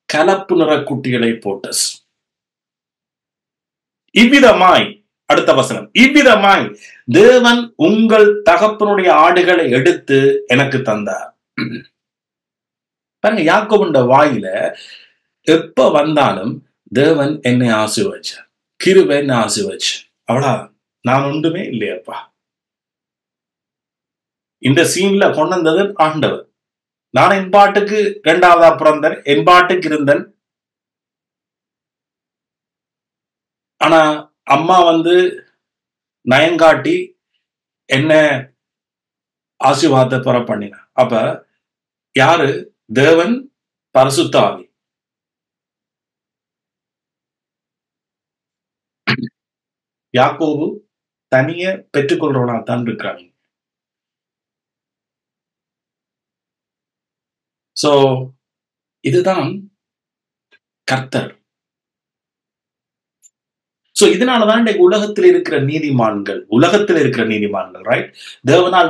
[SPEAKER 1] கலப்பு நிற குட்டிகளை போட்டஸ். இவ்விதமாய், அடுத்த வசனம், இவ்விதமாய் தேவன் உங்கள் தகப்பனுடைய ஆடுகளை எடுத்து எனக்கு தந்தார். பாருங்க, யாக்கோபுண்ட வாயில எப்ப வந்தாலும் தேவன் என்னை ஆசீர்வதிச்சார், கிருபை என்ன ஆசீர்வதிச்சு, அவ்வளவு, நான் ஒன்றுமே இல்லையப்பா. இந்த சீன்ல கொண்டு வந்தது ஆண்டவர். நான் என் பாட்டுக்கு 2வதா பிறந்தன், என் பாட்டுக்கு இருந்தன். ஆனா அம்மா வந்து நயங்காட்டி என்ன ஆசீர்வாதத்தை பெற பண்ணின. அப்ப யாரு? தேவன், பரிசுத்த ஆவி. யாக்கோபு தனிய பெற்றுக்கொள்றவனா தான் இருக்கிறாங்க. சோ இதுதான் கர்த்தர். சோ இதனாலதான் இன்றைக்கு உலகத்தில் இருக்கிற நீதிமான்கள் ரைட், தேவனால்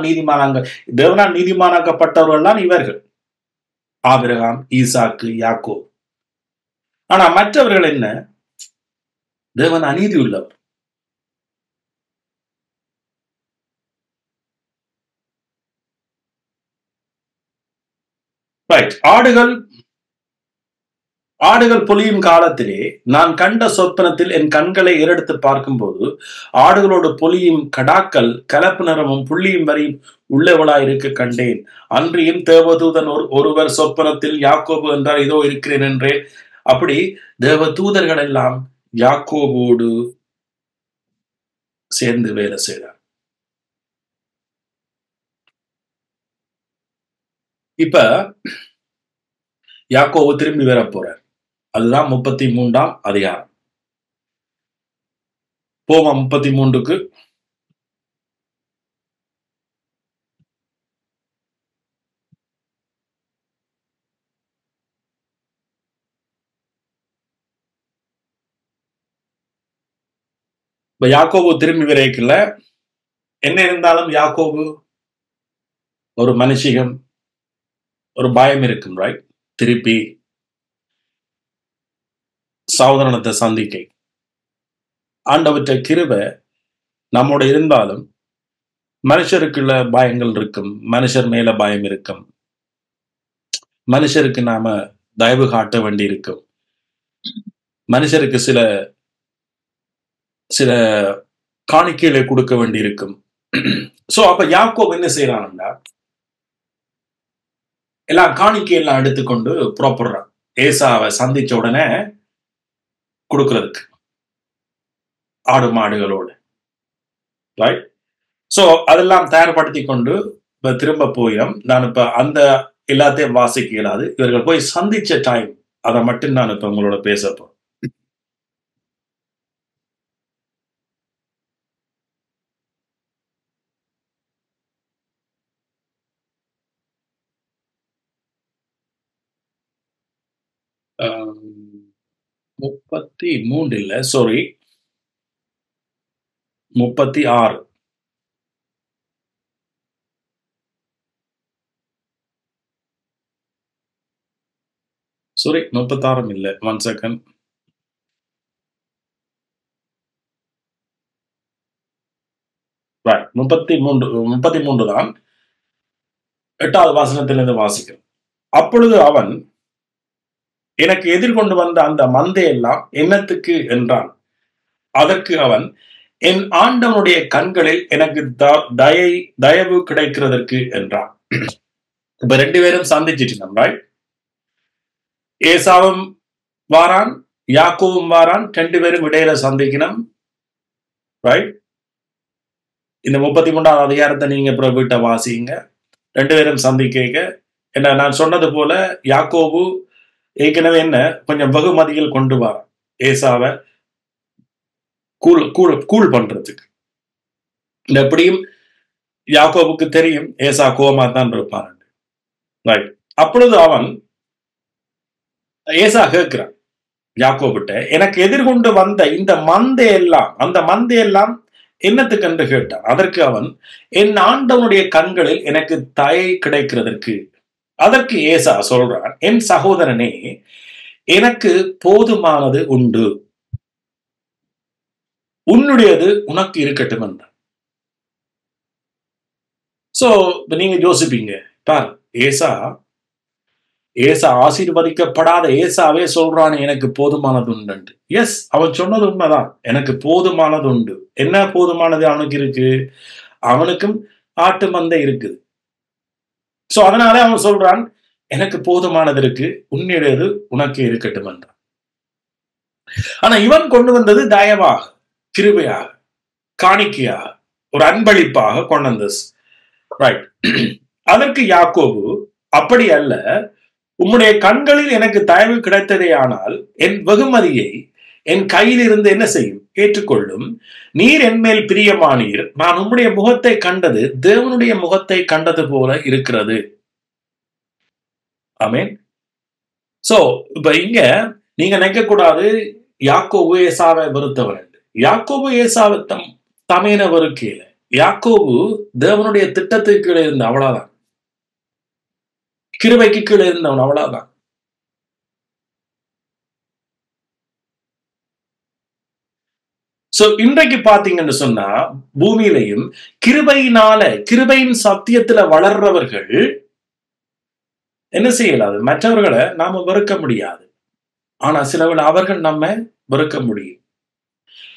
[SPEAKER 1] நீதிமானாக்கப்பட்டவர்கள் தான் இவர்கள், ஆபிரகாம், ஈசாக்கு, யாக்கோபு. ஆனா மற்றவர்கள் என்ன? தேவன் அநீதி உள்ளவர். ரைட், ஆடுகள் பொலியும் காலத்திலே நான் கண்ட சொப்பனத்தில் என் கண்களை ஏறெடுத்து பார்க்கும்போது ஆடுகளோடு பொலியும் கடாக்கள் கலப்பு நிறமும் புள்ளியும் வரையும் உள்ளவளாயிருக்க கண்டேன். அன்றியும் தேவதூதன் ஒருவர் சொப்பனத்தில் யாக்கோபு என்றார், இதோ இருக்கிறேன் என்றேன். அப்படி தேவதூதர்கள் எல்லாம் யாக்கோபோடு சேர்ந்து வேலை செய்தார். இப்ப யாக்கோபு திரும்பி வர போறார். அதுதான் 33ஆம் அதிகாரம். போமா 33க்கு. இப்ப யாக்கோபு திரும்பி வரைக்கல. என்ன இருந்தாலும் யாக்கோபு ஒரு மனுஷிகம், ஒரு பயம் இருக்கும் ரைட். திருப்பி சகோதரனத்தை சந்திக்க ஆண்டவற்ற கிருபை நம்மோட இருந்தாலும் மனுஷருக்குள்ள பயங்கள் இருக்கும், மனுஷர் மேல பயம் இருக்கும், மனுஷருக்கு நாம தயவு காட்ட வேண்டி இருக்கும், மனுஷருக்கு சில காணிக்கைகளை கொடுக்க வேண்டி இருக்கும். சோ அப்ப யாக்கோபு என்ன செய்யறான்னா, எல்லாம் காணிக்கையெல்லாம் எடுத்துக்கொண்டு புறப்படுறான் ஏசாவை சந்திச்ச உடனே கொடுக்கறதுக்கு ஆடு மாடுகளோடு. ரைட். சோ அதெல்லாம் தயார்படுத்தி கொண்டு இப்ப திரும்ப போயிடும். நான் இப்ப அந்த எல்லாத்தையும் வாசிக்க இயலாது. இவர்கள் போய் சந்திச்ச டைம் அதை மட்டும் நான் இப்ப உங்களோட பேசப்போம். ஆம், 33 இல்ல, சாரி, 36. சாரி, 36 இல்ல, 1 செகண்ட். ரைட், 33 தான். 8வது வசனத்திலிருந்து வாசிக்கிறோம். அப்பொழுது அவன், எனக்கு எதிர்கொண்டு வந்த அந்த மந்தையெல்லாம் என்னத்துக்கு என்றான். அதற்கு அவன், என் ஆண்டவனுடைய கண்களில் எனக்கு தயவு கிடைக்கிறதற்கு என்றான். இப்ப 2 பேரும் சந்திச்சிட்டு, ரைட்? ஏசாவும் வாரான், யாக்கோவும் வாரான், 2 பேரும் இடையில சந்திக்கணும். ரைட். இந்த 33வது அதிகாரத்தை நீங்க அப்புறம் வீட்டை வாசிங்க. 2 பேரும் சந்திக்க, என்ன நான் சொன்னது போல யாக்கோபு ஏற்கனவே என்ன கொஞ்சம் வெகுமதிகள் கொண்டு வர ஏசாவை கூல் பண்றதுக்கு. எப்படியும் யாக்கோபுக்கு தெரியும் ஏசா கோவமா தான் இருப்பான். ரைட். அப்பொழுது அவன் ஏசா கேட்கிறான் யாக்கோபிட்ட, எனக்கு எதிர்கொண்டு வந்த இந்த மந்தையெல்லாம், அந்த மந்தையெல்லாம் என்னத்துக்கு என்று கேட்டான். அதற்கு அவன், என் ஆண்டவனுடைய கண்களில் எனக்கு தயை கிடைக்கிறதற்கு. அதற்கு ஏசா சொல்றான், என் சகோதரனே, எனக்கு போதுமானது உண்டு, உன்னுடையது உனக்கு இருக்கட்டும் என்றான். சோ நீங்க யோசிப்பீங்க, பார், ஏசா ஆசீர்வதிக்கப்படாத ஏசாவே சொல்றான் எனக்கு போதுமானது உண்டு. எஸ், அவன் சொன்னது உண்மைதான், எனக்கு போதுமானது உண்டு. என்ன போதுமானது அவனுக்கு இருக்கு? அவனுக்கும் ஆட்டு மந்தை இருக்குது. சோ அதனால அவன் சொல்றான், எனக்கு போதுமானது இருக்கு, உன்னுடையது உனக்கு இருக்கட்டும் என்றான். ஆனா இவன் கொண்டு வந்தது தயவாக, கிருபையாக, காணிக்கையாக, ஒரு அன்பளிப்பாக கொண்டு வந்தது. ரைட். அதற்கு யாக்கோபு, அப்படி அல்ல, உம்முடைய கண்களில் எனக்கு தயவு கிடைத்ததே ஆனால் என் வெகுமதியை என் கையில் இருந்து என்ன செய்யும்? ஏற்றுக்கொள்ளும். நீர் என் மேல் பிரியமானீர், நான் உம்முடைய முகத்தை கண்டது தேவனுடைய முகத்தை கண்டது போல இருக்கிறது. ஆமென். சோ இப்ப இங்க நீங்க நினைக்க கூடாது யாக்கோபு ஏசாவை வெறுத்தவர். யாக்கோபு ஏசாவை தமையன வெறுக்கையில, யாக்கோபு தேவனுடைய திட்டத்துக்கு கீழே இருந்த அவ்வளவுதான், கிருபைக்கு கீழே இருந்தவன் அவ்வளவுதான். சோ இன்றைக்கு பாத்தீங்கன்னு சொன்னா பூமியிலையும் கிருபையினால, கிருபையின் சத்தியத்துல வளர்றவர்கள் என்ன செய்யலாது? மற்றவர்களை நாம வெறுக்க முடியாது. ஆனா சிலவர்கள் அவர்கள் நம்ம வெறுக்க முடியும்.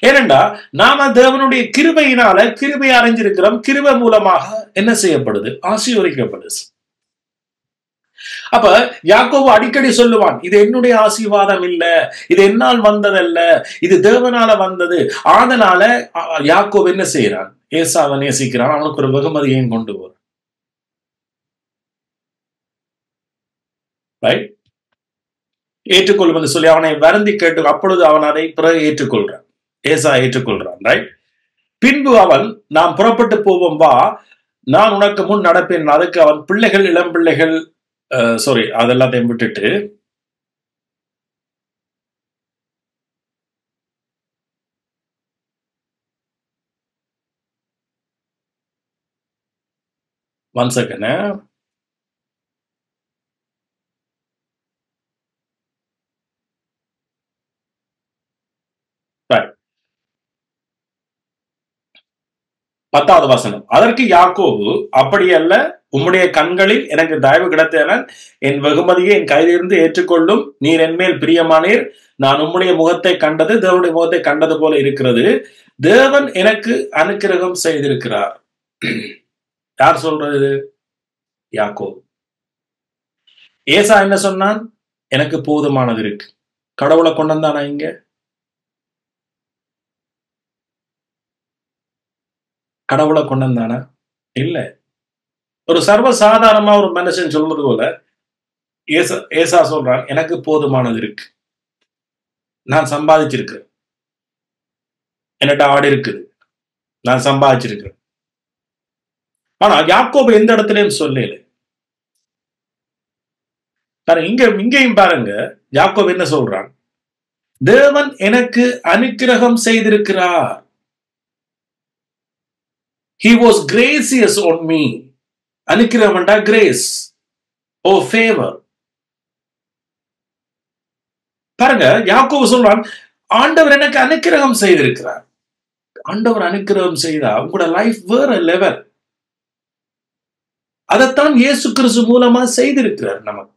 [SPEAKER 1] ஏனென்றா நாம தேவனுடைய கிருபையினால கிருபை அறிஞ்சிருக்கிறோம். கிருபை மூலமாக என்ன செய்யப்படுது? ஆசீர்வதிக்கப்படுது. அப்ப யாக்கோபு அடிக்கடி சொல்லுவான், இது என்னுடைய ஆசீர்வாதம் இல்ல, இது என்னால் வந்ததல்ல, இது தேவனால வந்தது. அதனால யாக்கோபு என்ன செய்யறான்? ஏசாவை நேசிக்கிறான், அவனுக்கு ஒரு வெகுமதியையும் கொண்டு போறான். ரைட். ஏற்றுக்கொள்வது சொல்லி அவனை வருந்தி கேட்டு, அப்பொழுது அவன் அதை பிறகு ஏற்றுக்கொள்றான். ஏசா ஏற்றுக்கொள்றான். ரைட். பின்பு அவன், நாம் புறப்பட்டு போவோம், வா, நான் உனக்கு முன் நடப்பேன். அதுக்கு அவன் பிள்ளைகள், இளம் பிள்ளைகள், சாரி, அதெல்லாத்தையும் விட்டுட்டு ஒன் செகண்ட், ரைட், 10வது வசனம். அதற்கு யாக்கோபு, அப்படி அல்ல, உம்முடைய கண்களில் எனக்கு தயவு கிடைத்தன, என் வெகுமதியை என் கையிலிருந்து ஏற்றுக்கொள்ளும். நீர் என்மேல் பிரியமானீர், நான் உம்முடைய முகத்தை கண்டது தேவனுடைய முகத்தை கண்டது போல இருக்கிறது. தேவன் எனக்கு அனுக்கிரகம் செய்திருக்கிறார். யார் சொல்றது? யாக்கோபு. ஏசா என்ன சொன்னான்? எனக்கு போதுமானது இருக்கு. கடவுளை கொண்டு வந்தானா இங்க? கடவுளை கொண்டு வந்தானா? இல்ல. ஒரு சர்வசாதாரணமா ஒரு மனுஷன் சொல்றது போல ஏசா சொல்றான், எனக்கு போதுமானது இருக்கு, நான் சம்பாதிச்சிருக்கிறேன், என்னட்ட ஆடு இருக்குது, நான் சம்பாதிச்சிருக்கிறேன். ஆனா யாக்கோபு எந்த இடத்துலயும் சொல்லல. இங்கேயும் பாருங்க, யாக்கோபு என்ன சொல்றான்? தேவன் எனக்கு அனுக்கிரகம் செய்திருக்கிறார். He was gracious on me. அனுக்கிரகம்டா கிரேஸ், ஓ ஃபேவர். பாருங்க, யாக்கோபு சொல்றான், ஆண்டவர் எனக்கு அனுக்கிரகம் செய்திருக்கிறார். ஆண்டவர் அனுக்கிரகம் செய்தா உங்களோட லைஃப் வேற லெவல். அதைத்தான் இயேசு கிறிஸ்து மூலமா செய்திருக்கிறார் நமக்கு.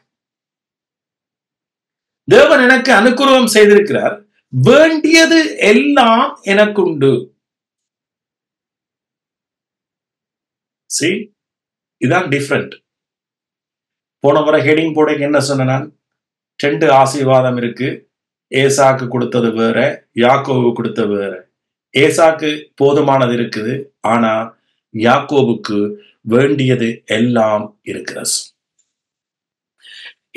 [SPEAKER 1] தேவன் எனக்கு அனுக்கிரகம் செய்திருக்கிறார், வேண்டியது எல்லாம் எனக்கு உண்டு. See, இதான் டிஃபரெண்ட். போன முறை ஹெடிங் போட என்ன சொன்னான்? 2 ஆசீர்வாதம் இருக்கு. ஏசாக்கு கொடுத்தது வேற, யாக்கோபு கொடுத்தது வேற. ஏசாக்கு போதுமானது இருக்குது, ஆனா யாக்கோபுக்கு வேண்டியது எல்லாம் இருக்கிறது.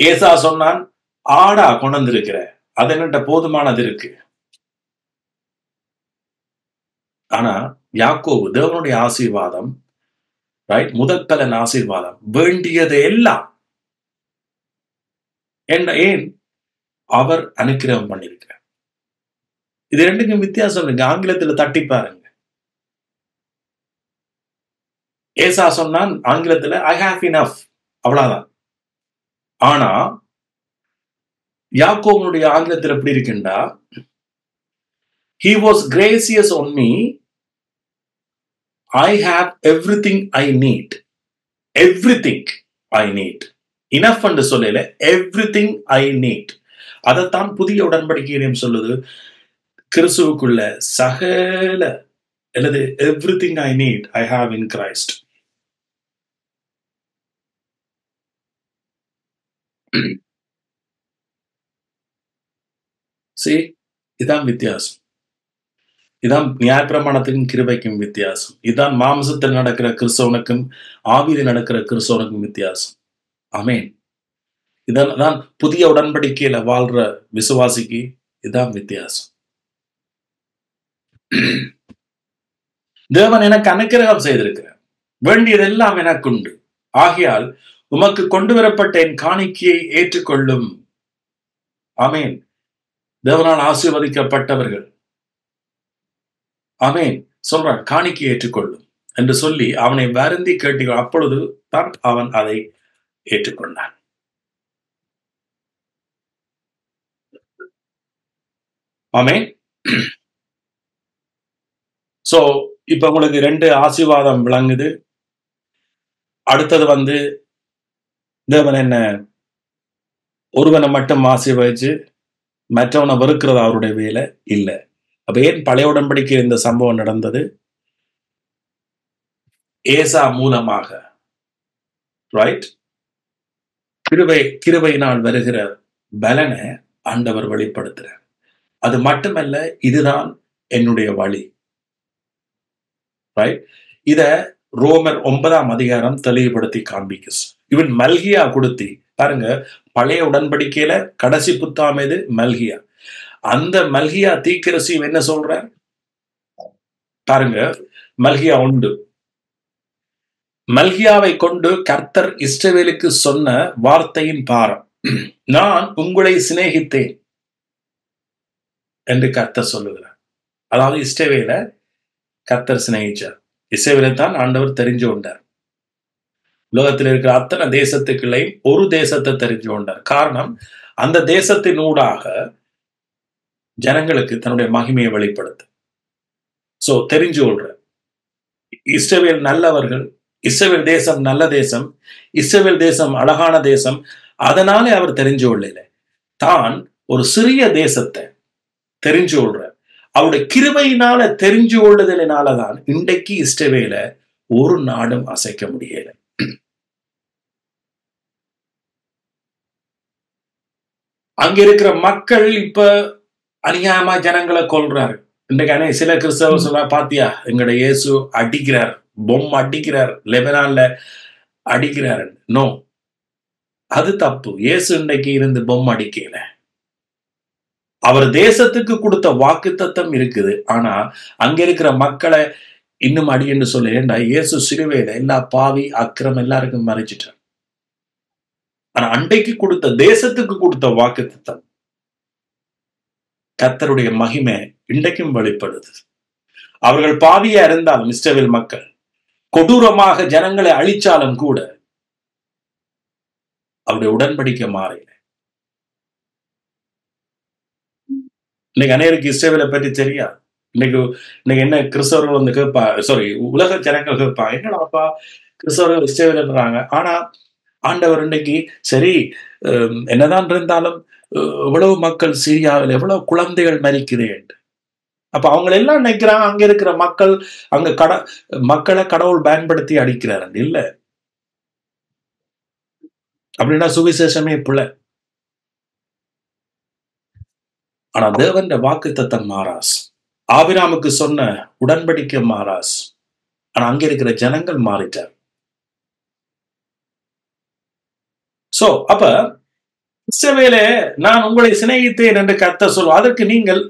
[SPEAKER 1] ஏசா சொன்னான், ஆடா கொண்டு வந்திருக்கிற, அது என்னட்ட போதுமானது இருக்கு. ஆனா யாக்கோபு தேவனுடைய ஆசீர்வாதம், ரைட், முதல் பலன் ஆசீர்வாதம், வேண்டியது எல்லாம். ஏன்? அவர் அனுக்கிரகம் பண்ணிருக்கிறார். இது ரெண்டுக்கும் வித்தியாசம் இருக்கு. ஆங்கிலத்துல தட்டி பாருங்க. ஏசா சொன்னான் ஆங்கிலத்துல ஐ ஹேவ் இனஃப், அவ்வளவுதான். ஆனா யாக்கோபுடைய ஆங்கிலத்தில் எப்படி இருக்குண்டா, he was gracious on me, I have everything I need. Everything I need. Enough என்று சொல்லல, everything I need. அதைத்தான் புதிய உடன்படிக்கையிலும் சொல்லுது, கிறிஸ்துவுக்குள்ள சகல அல்லது everything I need I have in Christ. See, இதான் வித்தியாசம். இதான் நியாயப்பிரமாணத்துக்கும் கிருபைக்கும் வித்தியாசம். இதுதான் மாம்சத்தில் நடக்கிற கிறிஸ்தவனுக்கும் ஆவியில் நடக்கிற கிறிஸ்தவனுக்கும் வித்தியாசம். ஆமென். இதான் புதிய உடன்படிக்கையில வாழ்ற விசுவாசிக்கு இதான் வித்தியாசம். தேவன் எனக்கு அனுக்கிரகம் செய்திருக்கிறார், வேண்டியதெல்லாம் எனக்கு உண்டு, ஆகையால் உமக்கு கொண்டு வரப்பட்ட என் காணிக்கையை ஏற்றுக்கொள்ளும். ஆமென். தேவனால் ஆசீர்வதிக்கப்பட்டவர்கள், ஆமென், சொல்றான், காணிக்கையை ஏற்றுக்கொள்ளும் என்று சொல்லி அவனை வருந்தி கேட்டு, அப்பொழுது தான் அவன் அதை ஏற்றுக்கொண்டான். ஆமென். சோ இப்ப உங்களுக்கு 2 ஆசீர்வாதம் விளங்குது. அடுத்தது தேவன் என்ன ஒருவனை மட்டும் ஆசீர்வதிச்சு மற்றவனை வெறுக்கிறது அவருடைய வேலை இல்லை. அப்ப ஏன் பழைய உடன்படிக்கை இந்த சம்பவம் நடந்தது? ஏசா மூலமாக, ரைட், கிருபையினால் வருகிற பலனை ஆண்டவர் வெளிப்படுத்துறார். அது மட்டுமல்ல, இதுதான் என்னுடைய வழி, ரைட். இத ரோமர் 9ஆம் அதிகாரம் தெளிவுபடுத்தி காண்பிக்கு. இவன் மல்கியா கொடுத்தி பாருங்க, பழைய உடன்படிக்கையில கடைசி புத்தகம் எது? மல்கியா. அந்த மல்கியா தீர்க்கதரிசி என்ன சொல்ற பாருங்க, மல்கியா 1. மல்கியாவை கொண்டு கர்த்தர் இஸ்ரவேலுக்கு சொன்ன வார்த்தையின் பாரம், நான் உங்களை சிநேகித்தேன் என்று கர்த்தர் சொல்லுகிறார். அதாவது இஸ்ரவேல கர்த்தர் சிநேகிச்சார். இஸ்ரவேலை தான் ஆண்டவர் தெரிஞ்சு கொண்டார். உலகத்தில் இருக்கிற அத்தனை தேசத்துக்குள்ளையும் ஒரு தேசத்தை தெரிஞ்சு கொண்டார். காரணம், அந்த தேசத்தின் ஊடாக ஜனங்களுக்கு தன்னுடைய மகிமையை வெளிப்படுத்த. சோ தெரிஞ்சு கொள்ற இஸ்ரவேல் நல்லவர்கள், இஸ்ரவேல் தேசம் நல்ல தேசம், இஸ்ரவேல் தேசம் அழகான தேசம். அதனாலே அவர் தெரிஞ்சு கொள்ளல, தான் ஒரு சிறிய தேசத்தை தெரிஞ்சு கொள்ற. அவருடைய கிருபையினால தெரிஞ்சு கொள்ளுதலினாலதான் இன்றைக்கு இஸ்ரவேல ஒரு நாடும் அசைக்க முடியல. அங்க இருக்கிற மக்கள் இப்ப அநியாயமா ஜனங்களை கொல்றாரு. இன்றைக்கு சில கிறிஸ்தவர்கள் சொல்ல, பாத்தியா எங்கட இயேசு அடிக்கிறார், பொம்மை அடிக்கிறார், லெபனான்ல அடிக்கிறார். நோ, அது தப்பு. இயேசு இன்றைக்கு இருந்து பொம்மை அடிக்கல. அவர் தேசத்துக்கு கொடுத்த வாக்குத்தத்தம் இருக்குது. ஆனா அங்க இருக்கிற மக்களை இன்னும் அடி என்று சொல்ல, ஏண்டா இயேசு சிலுவையில எல்லா பாவி அக்கிரம் எல்லாருக்கும் மறைச்சிட்டார். ஆனா அன்றைக்கு கொடுத்த தேசத்துக்கு கொடுத்த வாக்குத்தத்தம், கர்த்தருடைய மகிமை இன்றைக்கும் வெளிப்படுது. அவர்கள் பாவியா இருந்தாலும், இஸ்ரவேல் மக்கள் கொடூரமாக ஜனங்களை அழிச்சாலும் கூட அவருடைய உடன்படிக்கை மாறல. இன்னைக்கு அநேருக்கு இஸ்ரவேலை பற்றி தெரியாது. இன்னைக்கு என்ன கிறிஸ்தவர்கள் வந்து கேட்பா, சாரி உலக ஜனங்கள் கேட்பா, என்னடாப்பா கிறிஸ்தவர்கள் இஸ்ரவேல்ன்றாங்க. ஆனா ஆண்டவர் இன்னைக்கு சரி என்னதான் இருந்தாலும் எவ்வளவு மக்கள் சிரியாவில் எவ்வளவு குழந்தைகள் மரிக்கிறேன். அப்ப அவங்க எல்லாம் நினைக்கிறாங்க அங்க இருக்கிற மக்கள் அங்க மக்களை கடவுள் பயன்படுத்தி அடிக்கிறாரு. இல்ல, அப்படின்னா சுவிசேஷமே பிள்ளை. ஆனா தேவன் வாக்குத்தத்தம் மாறாஸ். ஆபிராமுக்கு சொன்ன உடன்படிக்கை மாறாஸ். ஆனா அங்க இருக்கிற ஜனங்கள் மாறிட்டார். சோ அப்ப இஸ்ரவேலே நான் உங்களை சிநேகித்தேன் என்று கர்த்தர் சொல்லுவார். அதற்கு நீங்கள்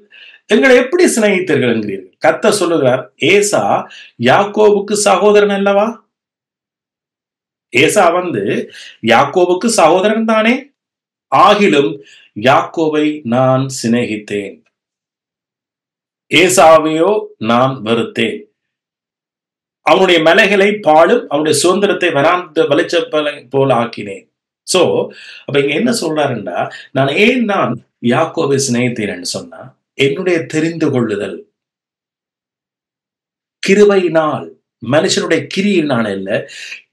[SPEAKER 1] எங்களை எப்படி சிநேகித்தீர்கள் என்கிறீர்கள். கர்த்தர் சொல்லுகிறார், ஏசா யாக்கோபுக்கு சகோதரன் அல்லவா? ஏசா வந்து யாக்கோபுக்கு சகோதரன் தானே? ஆகிலும் யாக்கோபை நான் சிநேகித்தேன், ஏசாவையோ நான் வெறுத்தேன். அவனுடைய மலைகளை பாழும், அவனுடைய சுதந்திரத்தை வராந்த வெளிச்சப்பலை போல ஆக்கினேன். சோ அப்ப இங்க என்ன சொல்றாருன்னா, நான் யாக்கோபை சிநேகித்தேன் சொன்னா, என்னுடைய தெரிந்து கொள்ளுதல் கிருபையினால், மனுஷனுடைய கிரியினால் இல்ல,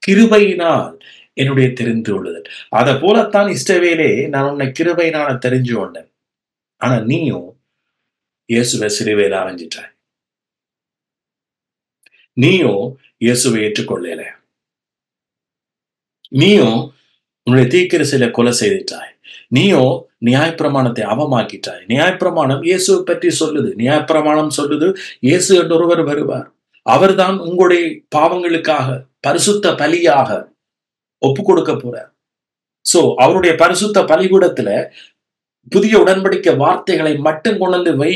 [SPEAKER 1] கிருபையினால் என்னுடைய தெரிந்து கொள்ளுதல். அதை போலத்தான் இஸ்ரவேலே நான் உன்னை கிருபையினால தெரிஞ்சு கொண்டேன். ஆனா நீயும் இயேசுவை சிலுவையில அரைஞ்சிட்டாய். நீயும் இயேசுவை ஏற்றுக்கொள்ளல. நீயும் உன்னுடைய தீர்க்கதரிசிகளை கொலை செய்துட்டாய். நீயும் நியாயப்பிரமாணத்தை அவமாக்கிட்டாய். நியாயப்பிரமாணம் இயேசுவை பற்றி சொல்லுது. நியாயப்பிரமாணம் சொல்லுது இயேசு என்று ஒருவர் வருவார், அவர்தான் உங்களுடைய பாவங்களுக்காக பரிசுத்த பலியாக ஒப்பு கொடுக்க போறார். சோ அவருடைய பரிசுத்த பலிபீடத்துல புதிய உடன்படிக்கை வார்த்தைகளை மட்டும் கொண்டு வை.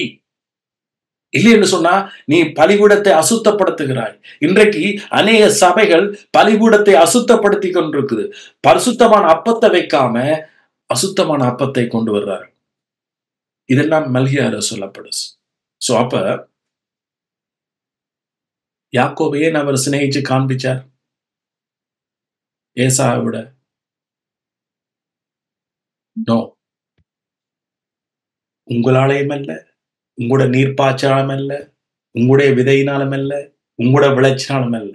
[SPEAKER 1] இல்லை என்று சொன்னா நீ பலிபீடத்தை அசுத்தப்படுத்துகிறாய். இன்றைக்கு அநேக சபைகள் பலிபீடத்தை அசுத்தப்படுத்தி கொண்டிருக்குது. பரிசுத்தமான அப்பத்தை வைக்காம அசுத்தமான அப்பத்தை கொண்டு வர்றாரு. இதெல்லாம் மல்கியால சொல்லப்படுது. சோ அப்ப யாக்கோபையே அவர் சிநேகிச்சு காண்பிச்சார் ஏசாவை விட? நோ, உங்களாலேயும் அல்ல, உங்களோட நீர்ப்பாய்ச்சாலும் அல்ல, உங்களுடைய விதையினாலும் அல்ல, உங்களோட விளைச்சினாலும் அல்ல,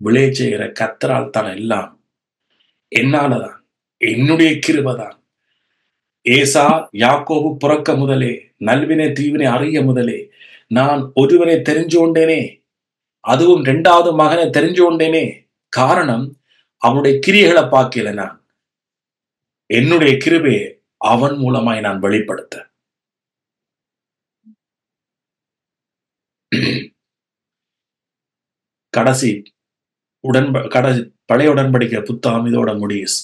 [SPEAKER 1] விளைச்செய்கிற கர்த்தரால் தான் எல்லாம். என்னாலதான், என்னுடைய கிருபைதான். ஏசா யாக்கோபு பிறக்க முதலே, நல்வினை தீவினை அறிய முதலே நான் ஒருவனை தெரிஞ்சு கொண்டேனே, அதுவும் 2வது மகனை தெரிஞ்சு கொண்டேனே. காரணம் அவனுடைய கிரியைகளை பார்க்கல. நான் என்னுடைய கிருபையை அவன் மூலமாய் நான் வெளிப்படுத்த. கடைசி பழைய உடன்படிக்கை புத்தகம் இதோட முடியுது.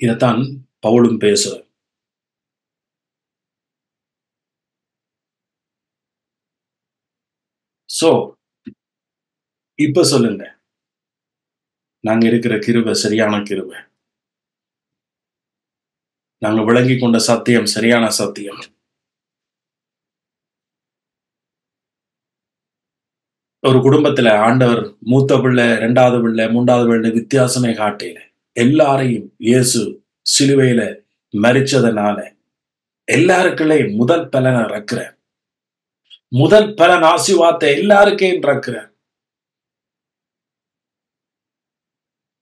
[SPEAKER 1] இதைத்தான் பவுலும் பேசுற. சோ இப்ப சொல்லுங்க, நாங்க இருக்கிற கிருபை சரியான கிருபை? நாங்க விளங்கி கொண்ட சத்தியம் சரியான சத்தியம்? ஒரு குடும்பத்துல ஆண்டவர் மூத்த பிள்ளை, 2வது பிள்ளை, 3வது பிள்ளை வித்தியாசமே காட்டையில எல்லாரையும் இயேசு சிலுவையில மரிச்சதனால எல்லாருக்குள்ளே முதல் பலனை இறக்குற. முதல் பலன் ஆசீர்வாதத்தை எல்லாருக்கையும் இறக்குற.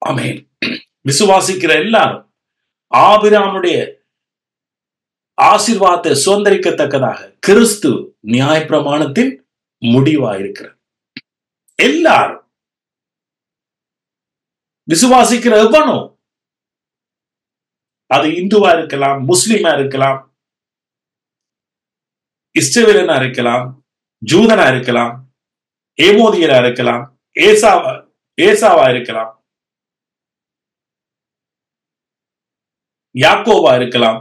[SPEAKER 1] ஆமென். விசுவாசிக்கிற எல்லாரும் ஆபிரகாமுடைய ஆசீர்வாதத்தை சுதந்திரிக்கத்தக்கதாக கிறிஸ்து நியாயப்பிரமாணத்தின் முடிவாயிருக்கிறார். எல்லாரும் விசுவாசிக்கிற எவனோ அது இந்துவா இருக்கலாம், முஸ்லிமா இருக்கலாம், இஸ்ரவேலனா இருக்கலாம், ஜூதனா இருக்கலாம், ஏமோதியரா இருக்கலாம், ஏசாவா இருக்கலாம், யாக்கோவா இருக்கலாம்,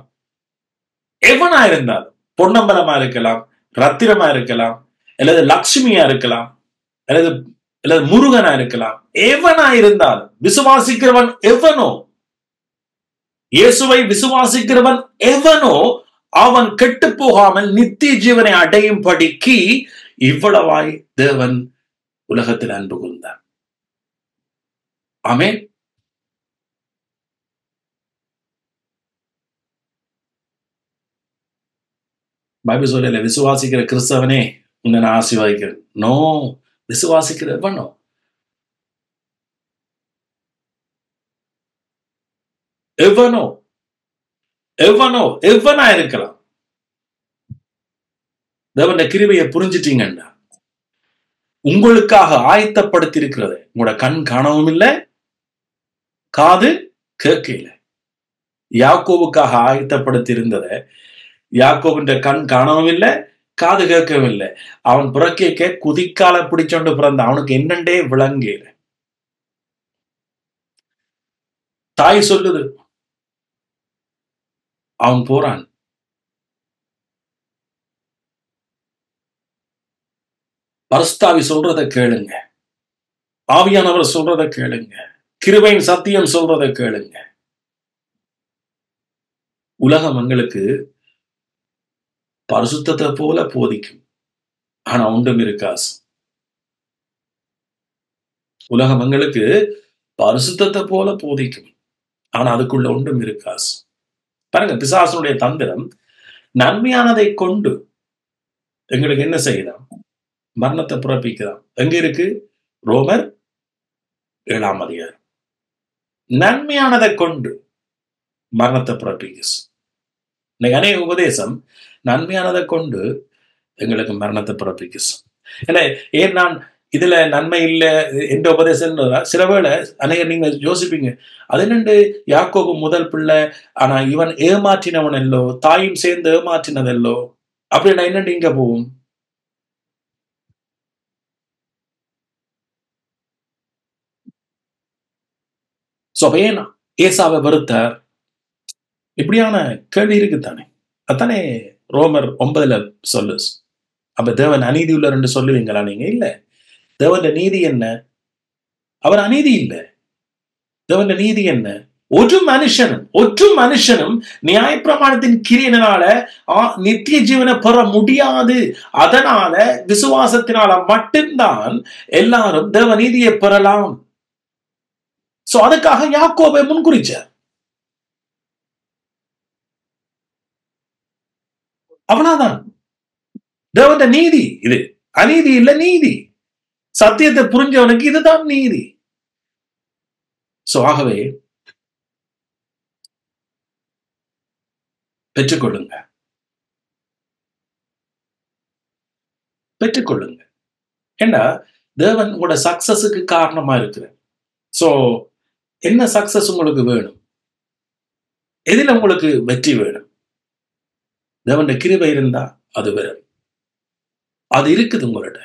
[SPEAKER 1] எவனா இருந்தாலும், பொன்னம்பலமா இருக்கலாம், ரத்திரமா இருக்கலாம், அல்லது லட்சுமியா இருக்கலாம், அல்லது முருகனா இருக்கலாம், எவனா இருந்தாலும் விசுவாசிக்கிறவன் எவனோ, இயேசுவை விசுவாசிக்கிறவன் எவனோ அவன் கெட்டு போகாமல் நித்திய ஜீவனை அடையும் படிக்கு இவ்வளவாய் தேவன் உலகத்தில் அன்பு கூர்ந்தார். ஆமென். பைபிள் சொல்லல விசுவாசிக்கிற கிறிஸ்தவனே உன்னை நான் ஆசீர்வதிக்கிறேன். நோ, விசுவாசிக்கிற எவனோ, எவனோ எவனோ எவனா இருக்கலாம். தேவனுடைய கிருபையை புரிஞ்சிட்டீங்கன்னா உங்களுக்காக ஆயத்தப்படுத்தி இருக்கிறது உங்களோட கண் காணவும் இல்லை, காது கேட்கல. யாக்கோவுக்காக ஆயத்தப்படுத்தி இருந்ததை யாக்கோவின் கண் காணவும் இல்லை, காது கேட்கவும் இல்லை. அவன் புறக்கேக்க குதிக்கால பிடிச்சோண்டு பிறந்த அவனுக்கு என்னண்டே விளங்கல. தாய் சொல்லுது, அவன் போறான். பரிசுத்தாவி சொல்றதை கேளுங்க, ஆவியானவர் சொல்றதை கேளுங்க, கிருபையின் சத்தியம் சொல்றதை கேளுங்க. உலகம் எங்களுக்கு பரிசுத்தத்தை போல போதிக்கும், ஆனா ஒன்றும் இருக்காது. உலகம் எங்களுக்கு பரிசுத்தத்தை போல போதிக்கும், ஆனா அதுக்குள்ள ஒன்றும் இருக்காது. பாருங்க, பிசாசனுடைய தந்திரம் நன்மையானதை கொண்டு எங்களுக்கு என்ன செய்யலாம்? மரணத்தை பிறப்பிக்கலாம். எங்க இருக்கு? ரோமர் 7ஆம் அதிகாரம். நன்மையானதை கொண்டு மரணத்தை பிறப்பிக்கும். இன்னைக்கு அநேக உபதேசம் நன்மையானதை கொண்டு எங்களுக்கு மரணத்தை பிறப்பிக்கும். ஏன் நான் இதுல நன்மை இல்லை என்ற உபதேசம் சில வேளை அநேக நீங்க யோசிப்பீங்க, அது என்னண்டு யாக்கோபு முதல் பிள்ளை, ஆனா இவன் ஏமாற்றினவன் அல்லோ, தாயும் சேர்ந்து ஏமாற்றினதல்லோ, அப்படின்னா என்னண்டு இங்க போகும்? ஏன் ஏசாவை வெறுத்தார்? இப்படியான கேள்வி இருக்குத்தானே. அத்தானே ரோமர் 9 சொல்லு. அப்ப தேவன் அநீதி உள்ள ரெண்டு சொல்லுவீங்களா நீங்க? இல்ல. தேவன் நீதி என்ன? அவர் அநீதி இல்லை. தேவன் நீதி என்ன? ஒற்று மனுஷனும் நியாயப்பிரமாணத்தின் கிரியையினால நித்திய ஜீவனை பெற முடியாது. அதனால விசுவாசத்தினால மட்டும்தான் எல்லாரும் தேவ நீதியை பெறலாம். அதுக்காக யாக்கோபை முன்குறிச்சார். அவ்வளவுதான். தேவன் நீதி இது, அநீதி இல்ல, நீதி. சத்தியத்தை புரிஞ்சவனுக்கு இதுதான் நீதி. ஆகவே பெற்றுக்கொள்ளுங்க. ஏன்னா தேவன் உங்களோட சக்சஸுக்கு காரணமா இருக்கிற. என்ன சக்சஸ் உங்களுக்கு வேணும்? எதில் உங்களுக்கு வெற்றி வேணும்? தேவனுடைய கிருபை இருந்தா அது வேணும். அது இருக்குது உங்கள்ட்ட,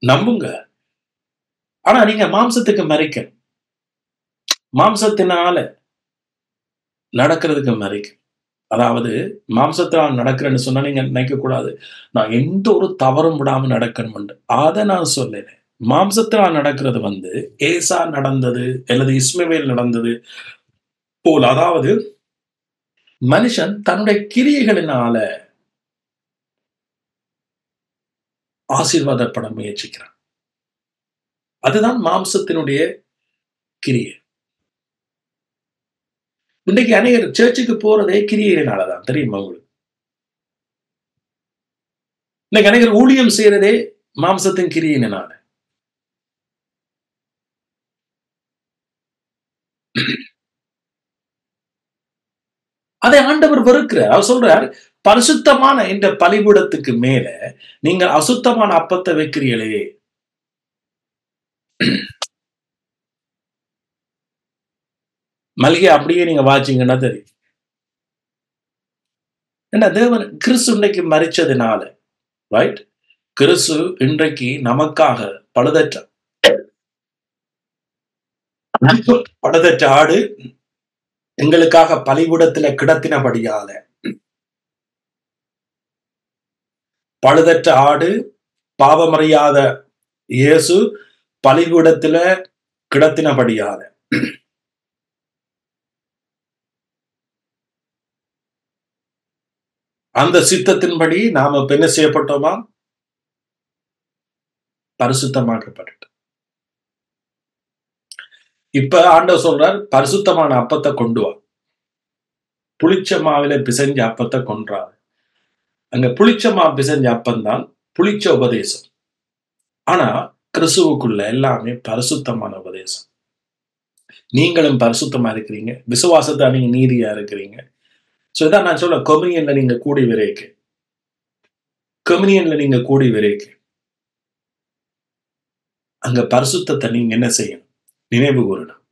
[SPEAKER 1] நம்புங்க. ஆனா நீங்க மாம்சத்துக்கு மறைக்க, மாம்சத்தினால நடக்கிறதுக்கு மறைக்க. அதாவது மாம்சத்தினால் நடக்கிறேன்னு சொன்னா நீங்க நினைக்க கூடாது நான் எந்த ஒரு தவறும் விடாம நடக்கணும். அதை நான் சொல்லல. மாம்சத்தினால் நடக்கிறது ஏசா நடந்தது அல்லது இஸ்மவேல் நடந்தது போல. அதாவது மனுஷன் தன்னுடைய கிரியைகளினால ஆசீர்வாதப்பட முயற்சிக்கிறான். அதுதான் மாம்சத்தினுடைய கிரியை. இன்றைக்கு அநேகர் சர்ச்சுக்கு போறதே கிரியையினாலதான், தெரியுமா உங்களுக்கு? இன்னைக்கு அநேகர் ஊழியம் செய்யறதே மாம்சத்தின் கிரியினால. அதை ஆண்டவர் வெறுக்கிறார். அவர் சொல்றார், பரிசுத்தமான இந்த பலிபீடத்துக்கு மேல நீங்கள் அசுத்தமான அப்பத்தை வைக்கிறீங்களே. மல்கியா அப்படியே நீங்க வாசிங்கன்னா தெரியும். ஏன்னா தேவன் கிறிஸ்து இன்றைக்கு மரிச்சதுனால, ரைட், கிறிஸ்து இன்றைக்கு நமக்காக பழுதற்ற ஆடு எங்களுக்காக பலிபீடத்துல கிடத்தினபடியால, பழுதற்ற ஆடு, பாவமறியாத இயேசு பலிபீடத்துல கிடத்தினபடியால அந்த சித்தத்தின்படி நாம என்ன செய்யப்பட்டோமா? பரிசுத்தமாக்கப்பட்ட. இப்ப ஆண்டவர் சொல்றார், பரிசுத்தமான அப்பத்தை கொண்டு வா, புளிச்ச மாவில பிசைஞ்ச அப்பத்தை கொன்றாரு. அங்க புளிச்ச மாவு பிசைஞ்ச அப்பந்தான் புளிச்ச உபதேசம். ஆனா கிறிஸ்துவுக்குள்ள எல்லாமே பரிசுத்தமான உபதேசம். நீங்களும் பரிசுத்தமா இருக்கிறீங்க, விசுவாசத்தை நீங்க நீதியா இருக்கிறீங்க. சோ இதான் நான் சொல்ல, கொமினியன்ல நீங்க கூடி விரைக்கு, கொமினியன்ல நீங்க கூடி விரைக்கு அங்க பரிசுத்தத்தை நீங்க என்ன செய்யணும்? நினைவு கூறணும்,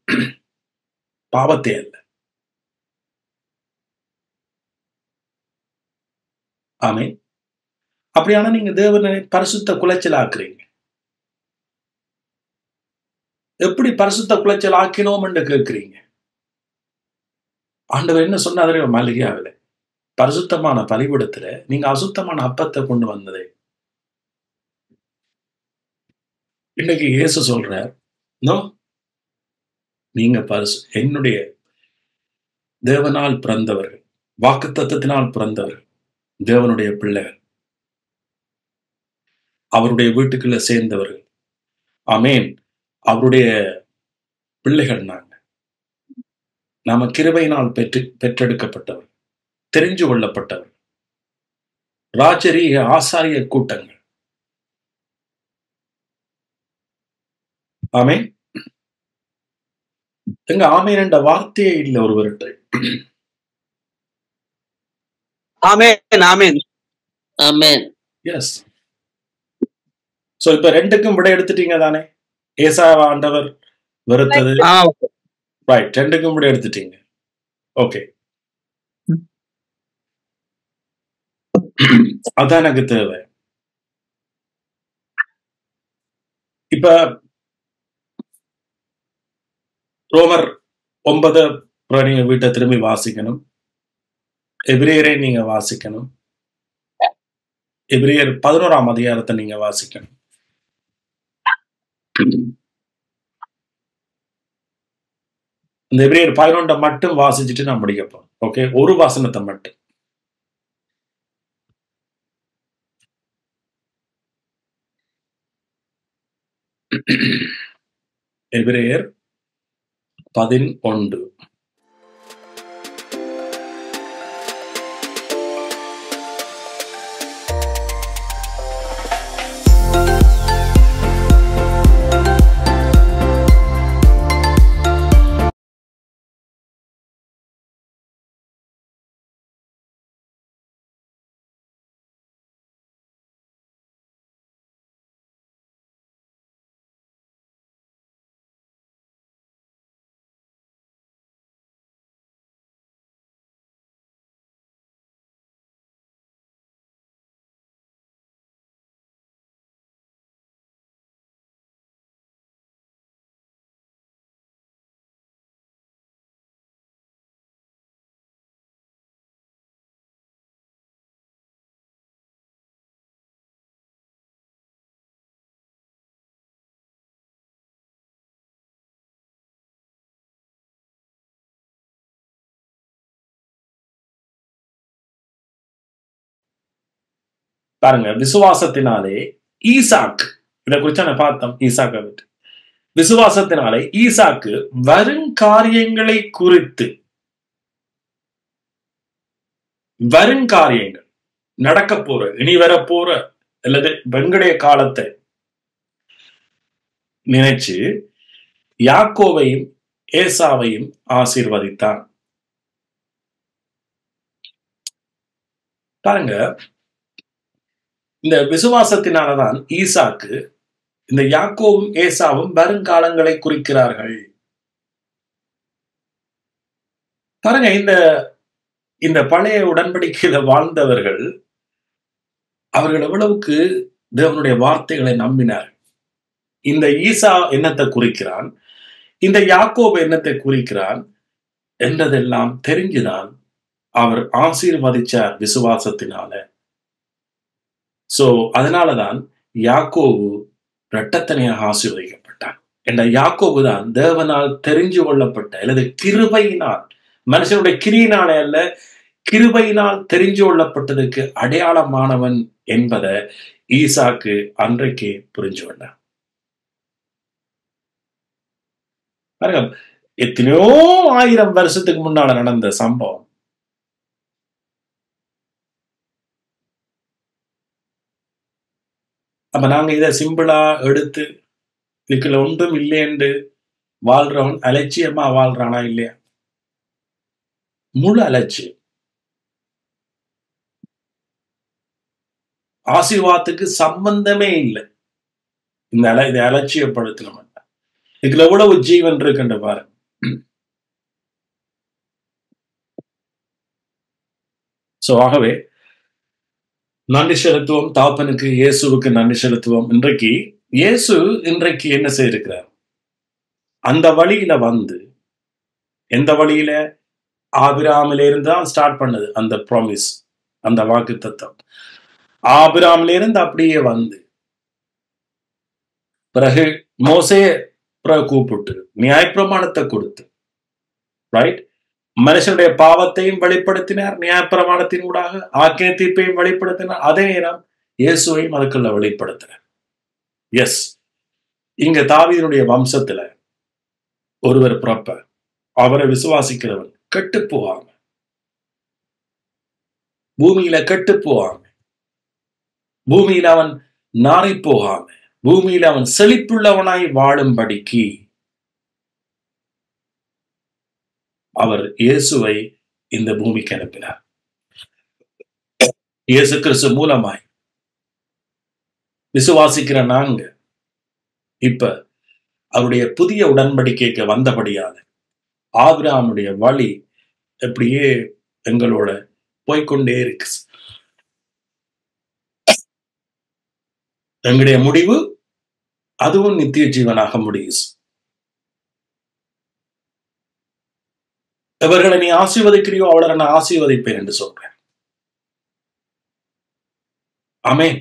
[SPEAKER 1] பாவத்தை அல்ல. ஆமே. அப்படியான நீங்க தேவனை பரிசுத்த குலைச்சல் ஆக்குறீங்க. எப்படி பரிசுத்த குலைச்சல் ஆக்கினோம் என்று கேட்கிறீங்க. ஆண்டவர் என்ன சொன்னாரு மல்கியாவில? பரிசுத்தமான பலிபீடத்துல நீங்க அசுத்தமான அப்பத்தை கொண்டு வந்ததே. இன்னைக்கு இயேசு சொல்றார், நோ, நீங்க என்னுடைய தேவனால் பிறந்தவர்கள், வாக்குத்தத்தத்தினால் பிறந்தவர்கள், தேவனுடைய பிள்ளைகள், அவருடைய வீட்டுக்குள்ள சேர்ந்தவர்கள். ஆமேன். அவருடைய பிள்ளைகள் நாம கிருபையினால் பெற்றெடுக்கப்பட்டவர், தெரிஞ்சு கொள்ளப்பட்டவர், ராஜரிய ஆசாரிய கூட்டங்கள். ஆமேன். எங்க ஆமேன் என்ற வார்த்தையே இல்லை ஒருவர்கிட்ட.
[SPEAKER 2] ஆமென் ஆமென் ஆமென்.
[SPEAKER 1] எஸ். சோ இப்ப ரெண்டுக்கும் விட எடுத்துட்டீங்க தானே? ஏசாவ ஆண்டவர் வெறுத்தது, ரைட், ரெண்டுக்கும் விட எடுத்துட்டீங்க. ஓகே, அதான் எனக்கு தேவை. இப்ப ரோமர் 9 நீங்க வீட்டை திரும்பி வாசிக்கணும். எபிரேயரை நீங்க வாசிக்கணும். எபிரேயர் 11ஆம் அதிகாரத்தை நீங்க வாசிக்கணும். இந்த எபிரேயர் 11 மட்டும் வாசிச்சுட்டு நான் முடிக்கப்போம். ஓகே, ஒரு வசனத்தை மட்டும். எபிரேயர் 11. பாருங்க, விசுவாசத்தினாலே ஈசாக்கு, இதை குறிச்சா நான் பார்த்தோம். ஈசாக்கை விட்டு விசுவாசத்தினாலே ஈசாக்கு வருங்காரியங்களை குறித்து, வருங்காரியங்கள் நடக்க போற, இனி வரப்போற அல்லது வெங்கடைய காலத்தை நினைச்சு யாக்கோவையும் ஏசாவையும் ஆசீர்வதித்தான். பாருங்க, இந்த விசுவாசத்தினாலதான் ஈசாக்கு, இந்த யாக்கோவும் ஏசாவும் வருங்காலங்களை குறிக்கிறார்கள். பாருங்க, இந்த பழைய உடன்படிக்கையில வாழ்ந்தவர்கள் அவர்கள் எவ்வளவுக்கு தேவனுடைய வார்த்தைகளை நம்பினார். இந்த ஈசா என்னத்தை குறிக்கிறான், இந்த யாக்கோபு என்னத்தை குறிக்கிறான் என்றதெல்லாம் தெரிஞ்சுதான் அவர் ஆசீர்வதிச்சார் விசுவாசத்தினால. சோ அதனாலதான் யாக்கோபு இரட்டத்தனையாக ஆசீர்வதிக்கப்பட்டான். என்ற யாக்கோபு தான் தேவனால் தெரிஞ்சு கொள்ளப்பட்ட அல்லது கிருபையினால், மனுஷனுடைய கிரியினாலே அல்ல, கிருபையினால் தெரிஞ்சு கொள்ளப்பட்டதுக்கு அடையாளமானவன் என்பதை ஈசாக்கு அன்றைக்கு புரிஞ்சு கொண்டான். பாருங்க, எத்தனையோ 1000 வருஷத்துக்கு முன்னால நடந்த சம்பவம். அப்ப நாங்க இதை சிம்பிளா எடுத்து இதுக்குள்ள ஒன்றும் இல்லையென்று வாழ்றவன் அலட்சியமா வாழ்றானா இல்லையா? முழு அலட்சியம். ஆசீர்வாதத்துக்கு சம்பந்தமே இல்லை. இதை அலட்சியப்படுத்தணும். இதுல எவ்வளவு ஜீவன் இருக்குன்ற பாருங்க. சோ ஆகவே நன்றி செலுத்துவோம் தாப்பனுக்கு, இயேசுவுக்கு நன்றி செலுத்துவோம். இயேசு இன்றைக்கு என்ன செய்திருக்கிறார்? அந்த வழியில வந்து, எந்த வழியில? ஆபிரகாமில இருந்து தான் ஸ்டார்ட் பண்ணது அந்த ப்ராமிஸ், அந்த வாக்குத்தத்தம். ஆபிரகாமில இருந்து அப்படியே வந்து பிறகு மோசே கூப்பிட்டு நியாயப்பிரமாணத்தை கொடுத்து, ரைட், மனுஷனுடைய பாவத்தையும் வெளிப்படுத்தினார் நியாயப்பிரமாணத்தின் ஊடாக, ஆக்கினை தீர்ப்பையும் வெளிப்படுத்தினார். அதே நேரம் இயேசுவையும் அதுக்குள்ள வெளிப்படுத்தினார். எஸ், இங்க தாவீதுடைய வம்சத்துல ஒருவர் பிறப்ப, அவரை விசுவாசிக்கிறவன் கெட்டு போவாங்க, பூமியில கெட்டு போவாங்க, பூமியில அவன் நாறி போகாம, பூமியில அவன் செழிப்புள்ளவனாய் வாழும்படிக்கு அவர் இயேசுவை இந்த பூமிக்கு அனுப்பினார். இயேசு கிறிஸ்து மூலமாய் விசுவாசிக்கிற நாங்க இப்ப அவருடைய புதிய உடன்படிக்கைக்கு வந்தபடியாக ஆபிரகாமுடைய வழி எப்படியே எங்களோட போய்கொண்டே இருக்கு. எங்களுடைய முடிவு அதுவும் நித்திய ஜீவனாக முடியும். எவர்களை நீ ஆசீர்வதிக்கிறியோ அவளை நான் ஆசீர்வதிப்பேன் என்று சொல்றேன். ஆமென்.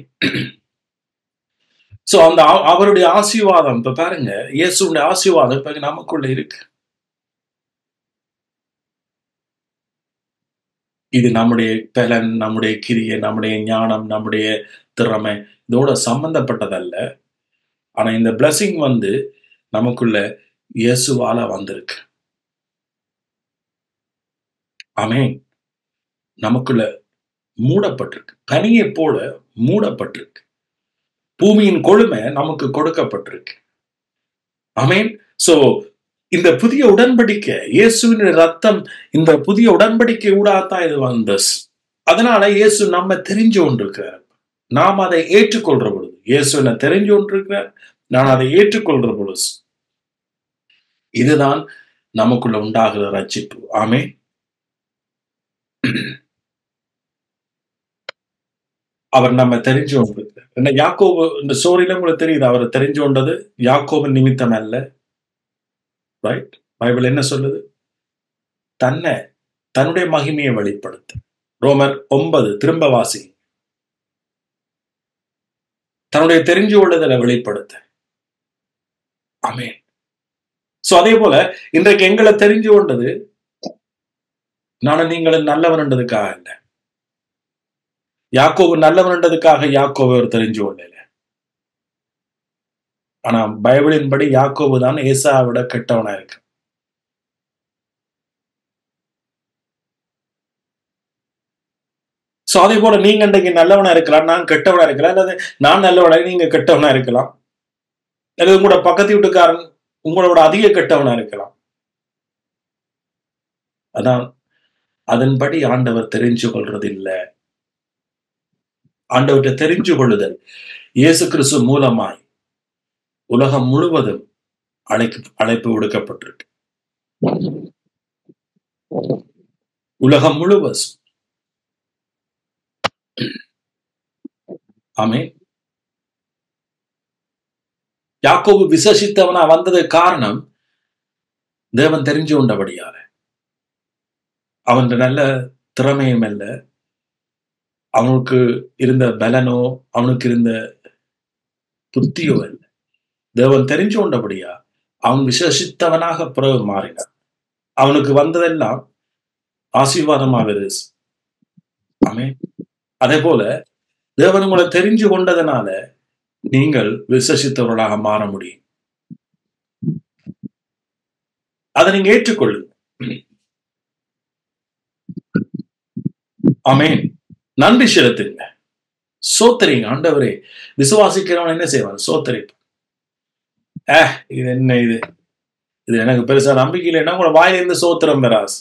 [SPEAKER 1] சோ அந்த அவருடைய ஆசீர்வாதம் இப்ப பாருங்க, இயேசுடைய ஆசீர்வாதம் இப்ப நமக்குள்ள இருக்கு. இது நம்முடைய பலன், நம்முடைய கிரியை, நம்முடைய ஞானம், நம்முடைய திறமை இதோட சம்பந்தப்பட்டதல்ல. ஆனா இந்த பிளஸிங் வந்து நமக்குள்ள இயேசுவால வந்திருக்கு. ஆமென். நமக்குள்ள மூடப்பட்டிருக்கு, பனியை போல மூடப்பட்டிருக்கு. பூமியின் கொழுமை நமக்கு கொடுக்கப்பட்டிருக்கு. ஆமென். சோ இந்த புதிய உடன்படிக்கை, இயேசுவின் ரத்தம், இந்த புதிய உடன்படிக்கை ஊடாகத்தான் இது வந்தது. அதனால இயேசு நம்ம தெரிஞ்சு கொண்டிருக்கிறார். நாம் அதை ஏற்றுக்கொள்ற பொழுது, இயேசு என்ன தெரிஞ்சு கொண்டிருக்கிறார், நான் அதை ஏற்றுக்கொள்ற பொழுது, இதுதான் நமக்குள்ள உண்டாகிற ரட்சிப்பு. ஆமென். அவர் நம்ம தெரிஞ்சு கொண்டிருக்கிறார். என்ன யாக்கோபு இந்த ஸ்டோரியில உங்களுக்கு தெரியுது, அவர் தெரிஞ்சு கொண்டது யாக்கோபு நிமித்தம் அல்ல. ரைட்? பைபிள் என்ன சொல்லுது? தன்னுடைய மகிமையை வெளிப்படுத்த. ரோமர் 9 திரும்ப வாசி. தன்னுடைய தெரிஞ்சு கொள்ளுதலை வெளிப்படுத்த. ஆமென். சோ அதே போல இன்றைக்கு எங்களை தெரிஞ்சு கொண்டது நானும் நீங்களும் நல்லவன்ன்றதுக்காக இல்லை. யாக்கோபு நல்லவன்ன்றதுக்காக யாக்கோபு அவர் தெரிஞ்சு கொள்ளல. ஆனா பைபிளின் படி யாக்கோபு தான் ஏசாவை விட கெட்டவனா இருக்கு. சோ அதே போல நீங்க இன்றைக்கு நல்லவனா இருக்கலாம், நான் கெட்டவனா இருக்கலாம், அல்லது நான் நல்லவனா நீங்க கெட்டவனா இருக்கலாம், அல்லது உங்களோட பக்கத்து வீட்டுக்காரன் உங்களோட அதிக கெட்டவனா இருக்கலாம். அதான் அதன்படி ஆண்டவர் தெரிஞ்சு கொள்றது இல்லை. ஆண்டவர்கிட்ட தெரிஞ்சு கொள்ளுதல் இயேசு கிறிஸ்து மூலமாய் உலகம் முழுவதும் அழைப்பு விடுக்கப்பட்டிருக்கு. உலகம் முழுவதும். ஆமென். யாக்கோபு விசேஷித்தவனா வந்தது காரணம் தேவன் தெரிஞ்சு கொண்டபடியால. அவன் நல்ல திறமையும் அல்ல, அவனுக்கு இருந்த பலனோ அவனுக்கு இருந்த புத்தியோ அல்ல. தேவன் தெரிஞ்சு கொண்டபடியா அவன் விசேஷித்தவனாக பிறகு மாறினான். அவனுக்கு வந்ததெல்லாம் ஆசீர்வாதமாக இருக்கு. ஆமென். அதே போல தேவன் உங்களை தெரிஞ்சு கொண்டதனால நீங்கள் விசேஷித்தவர்களாக மாற முடியும். அதை நீங்க ஏற்றுக்கொள்ளுங்க. ஆமென். நன்றி செலுத்துங்க, சோத்தரிங்க. ஆண்டவரே, விசுவாசிக்கிறவன் என்ன செய்வான்? சோத்தரிப்பான். இது என்ன, இது இது எனக்கு பெருசா நம்பிக்கை இல்லைன்னா உங்களை வாயிலிருந்து சோத்திரம் பெறாஸ்.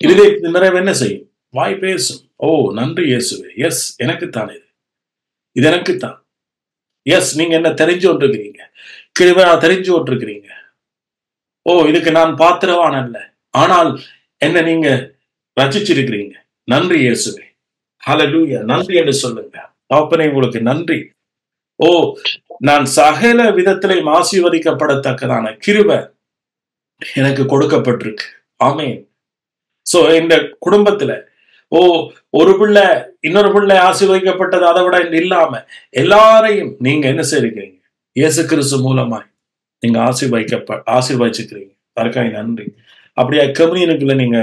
[SPEAKER 1] இதுவே நிறைய என்ன செய்யும்? வாய் பேசும். ஓ நன்றி இயேசுவே, எஸ் எனக்குத்தான், இது எனக்குத்தான். எஸ் நீங்க என்ன தெரிஞ்சு கொண்டிருக்கிறீங்க, கிருபையா தெரிஞ்சு கொண்டிருக்கிறீங்க. ஓ இதுக்கு நான் பாத்திரவான் அல்ல, ஆனால் என்ன நீங்க ரசிச்சிருக்கிறீங்க. நன்றி இயேசுவே, ஹல்லேலூயா. நன்றி என்று சொல்லுங்க. தகப்பனே உங்களுக்கு நன்றி. ஓ நான் சகல விதத்திலையும் ஆசீர்வதிக்கப்படத்தக்கதான கிருபை எனக்கு கொடுக்கப்பட்டிருக்கு. ஆமென். சோ இந்த குடும்பத்துல ஒரு பிள்ளை இன்னொரு பிள்ளை ஆசீர்வதிக்கப்பட்டது அதை விட இல்லாம எல்லாரையும் நீங்க என்ன செய்றீங்க? இயேசு கிறிஸ்து மூலமாய் நீங்க ஆசீர்வதிச்சுக்கிறீங்க. அதற்காக நன்றி. அப்படியே கம்யூனிக்குள்ள நீங்க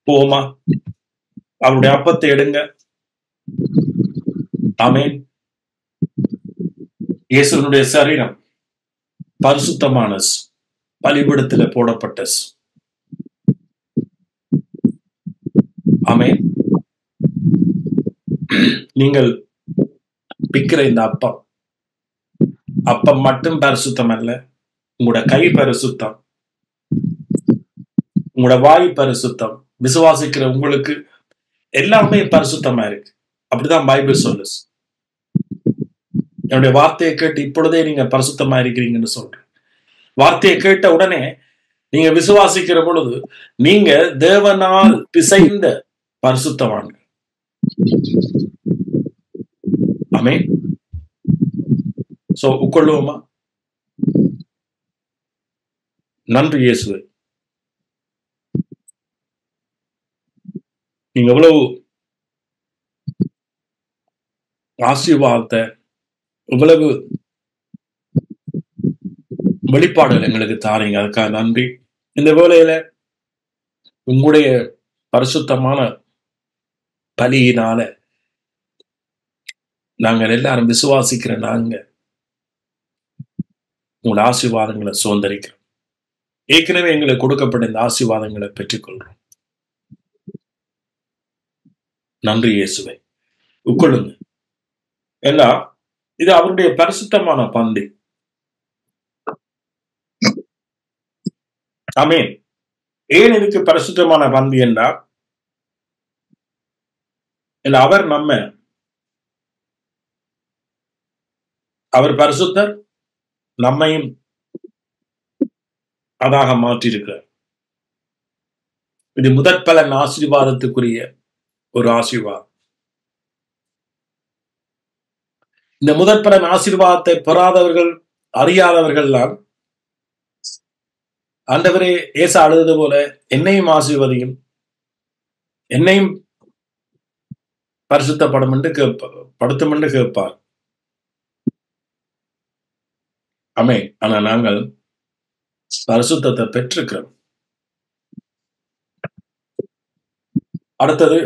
[SPEAKER 1] போமா, அவருடைய அப்பத்தை எடுங்க. ஆமென். இயேசுனுடைய சரீரம் பரிசுத்தமான பலிபீடத்துல போடப்பட்ட. ஆமென். நீங்கள் பிக்கிற இந்த அப்பம் மட்டும் பரிசுத்தம் அல்ல, உங்களோட கை பரிசுத்தம், உங்களோட வாய் பரிசுத்தம். விசுவாசிக்கிற உங்களுக்கு எல்லாமே பரிசுத்தமா இருக்கு. அப்படிதான் பைபிள் சொல்லுது. என்னுடைய வார்த்தையை கேட்டு இப்பொழுதே நீங்க பரிசுத்தமா இருக்கிறீங்கன்னு சொல்றேன். வார்த்தையை கேட்ட உடனே நீங்க விசுவாசிக்கிற பொழுது நீங்க தேவனால் பிசைந்த பரிசுத்தவான்கள். ஆமென். சோ உட்கொள்ளுவோமா? நன்றி இயேசுவே, நீங்க எவ்வளவு ஆசீர்வாதத்தை, இவ்வளவு வெளிப்பாடுகள் எங்களுக்கு தாரீங்க. அதுக்காக நன்றி. இந்த வேளையில உங்களுடைய பரிசுத்தமான பலியினால நாங்கள் எல்லாரும் விசுவாசிக்கிற நாங்க உங்களோட ஆசீர்வாதங்களை சுதந்திரிக்கிறோம். ஏற்கனவே எங்களுக்கு கொடுக்கப்பட்ட இந்த ஆசீர்வாதங்களை பெற்றுக்கொள்றோம். நன்றி இயேசுவே. உட்கொள்ளுங்க. ஏன்னா இது அவருடைய பரிசுத்தமான பந்தி. ஆமென். ஏன் இதுக்கு பரிசுத்தமான பந்தி என்றால், அவர் பரிசுத்தர், நம்மையும் அதாக மாற்றியிருக்கிறார். இது முதற் பலன் ஆசீர்வாதத்துக்குரிய ஒரு ஆசீர்வாதம். இந்த முதற் பலன் ஆசீர்வாதத்தை பெறாதவர்கள், அறியாதவர்கள் தான் ஆண்டவரே ஏசா அழுது போல என்னையும் ஆசீர்வதியும், என்னையும் பரிசுத்தப்படும் என்று படுத்தும் என்று கேட்பார். ஆமென். ஆனா நாங்கள் பரிசுத்தத்தை பெற்றிருக்கிறோம். அடுத்தது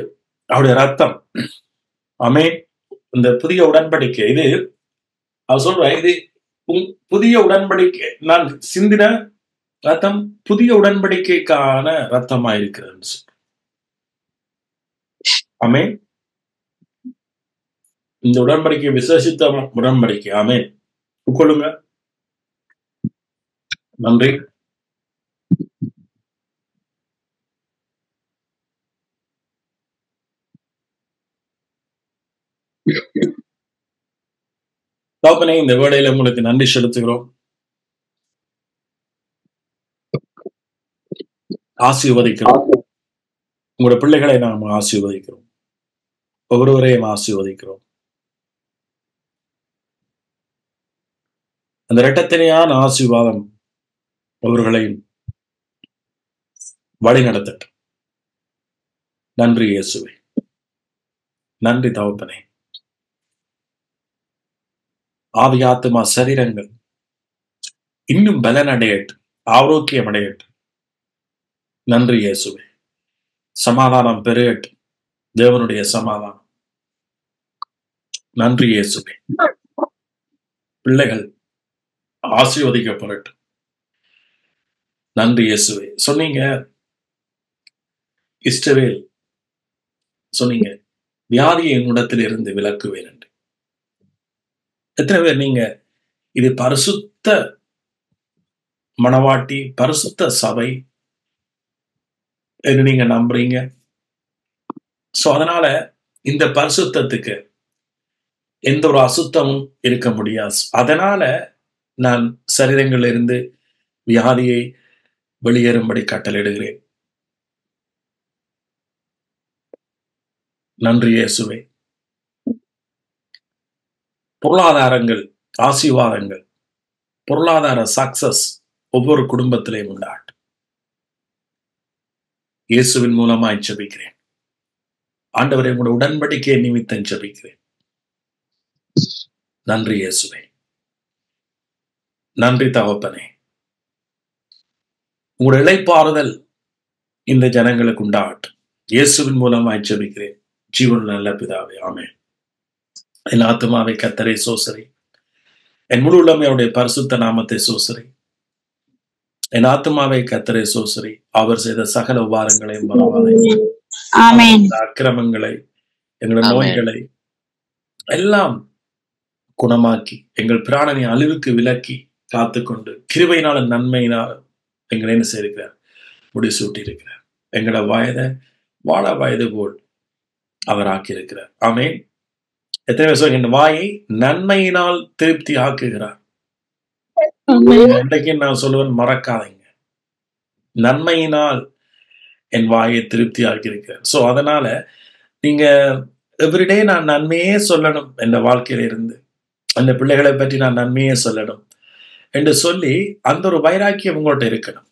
[SPEAKER 1] அவருடைய ரத்தம். ஆமென். இந்த புதிய உடன்படிக்கை, இது அவர் சொல்ற, இது புதிய உடன்படிக்கை, நான் சிந்தின ரத்தம் புதிய உடன்படிக்கைக்கான ரத்தமா இருக்கிறது. ஆமென். இந்த உடன்படிக்கை விசேஷித்த உடன்படிக்கை. ஆமென். உட்கொள்ளுங்க. நன்றி. தகப்பனே, இந்த வேளையில உங்களுக்கு நன்றி செலுத்துகிறோம். ஆசீர்வதிக்கிறோம். உங்களுடைய பிள்ளைகளை நாம் ஆசீர்வதிக்கிறோம். ஒவ்வொருவரையும் ஆசீர்வதிக்கிறோம். அந்த இரட்டத்தனையான ஆசீர்வாதம் அவர்களையும் வழி நடத்தட்டும். நன்றி இயேசுவே. நன்றி தகப்பனே. ஆவி ஆத்துமா சரீரங்கள் இன்னும் பலனடையட்டும், ஆரோக்கியம் அடையட்டும். நன்றி இயேசுவே. சமாதானம் பெருகட்டும், தேவனுடைய சமாதானம். நன்றி இயேசுவே. பிள்ளைகள் ஆசீர்வதிக்கப்படட்டும். நன்றி இயேசுவே. சொன்னீங்க இஸ்ரவேல், சொன்னீங்க வியாதியை என்னிடத்தில் இருந்து விலக்குவேன் என்று. எத்தனை பேர் நீங்க இது பரிசுத்த மணவாட்டி, பரிசுத்த சபை என்று நீங்க நம்புறீங்க? சோ அதனால இந்த பரிசுத்தத்துக்கு எந்த ஒரு அசுத்தமும் இருக்க முடியாது. அதனால நான் சரீரங்களில் இருந்து வியாதியை வெளியேறும்படி கட்டளையிடுகிறேன். நன்றி இயேசுவே. பொருளாதாரங்கள், ஆசீர்வாதங்கள், பொருளாதார சக்சஸ் ஒவ்வொரு குடும்பத்திலையும் உண்டாகட்டும். இயேசுவின் மூலமாய் ஜெபிக்கிறேன். ஆண்டவரே, உங்களுடைய உடன்படிக்கையை நிமித்தம் ஜெபிக்கிறேன். நன்றி இயேசுவே. நன்றி தகப்பனே. உங்களுடைய இளைப்பாறுதல் இந்த ஜனங்களுக்கு உண்டாகட்டும். இயேசுவின் மூலமாய் ஜெபிக்கிறேன். ஜீவனுள்ள நல்ல பிதாவே, ஆமென். என் ஆத்துமாவை கர்த்தரை சோசரி, என் முழு உள்ளமே அவருடைய பரிசுத்த நாமத்தை சோசரி. என் ஆத்துமாவை கர்த்தரை சோசரி, அவர் செய்த சகல உபாரங்களையும் மறவாதே. அக்கிரமங்களை, எங்களுடைய நோய்களை எல்லாம் குணமாக்கி எங்கள் பிராணனை அழிவுக்கு விலக்கி காத்துக்கொண்டு கிருபையினால நன்மையினால் எங்களை என்ன செய்திருக்கிறார்? முடிசூட்டி இருக்கிறார். எங்களோட வயதை வாழ வயது போல் அவர் ஆக்கியிருக்கிறார். ஆமென். எத்தனை பேர் என் வாயை நன்மையினால் திருப்தி ஆக்குகிறார்? இன்றைக்கு நான் சொல்லுவேன், மறக்காதீங்க, நன்மையினால் என் வாயை திருப்தி ஆக்கியிருக்கிறார். சோ அதனால நீங்க எவ்ரிடே நான் நன்மையே சொல்லணும், என் வாழ்க்கையில இருந்து அந்த பிள்ளைகளை பற்றி நான் நன்மையே சொல்லணும் என்று சொல்லி அந்த ஒரு வைராக்கியம் உங்கள்கிட்ட இருக்கணும்.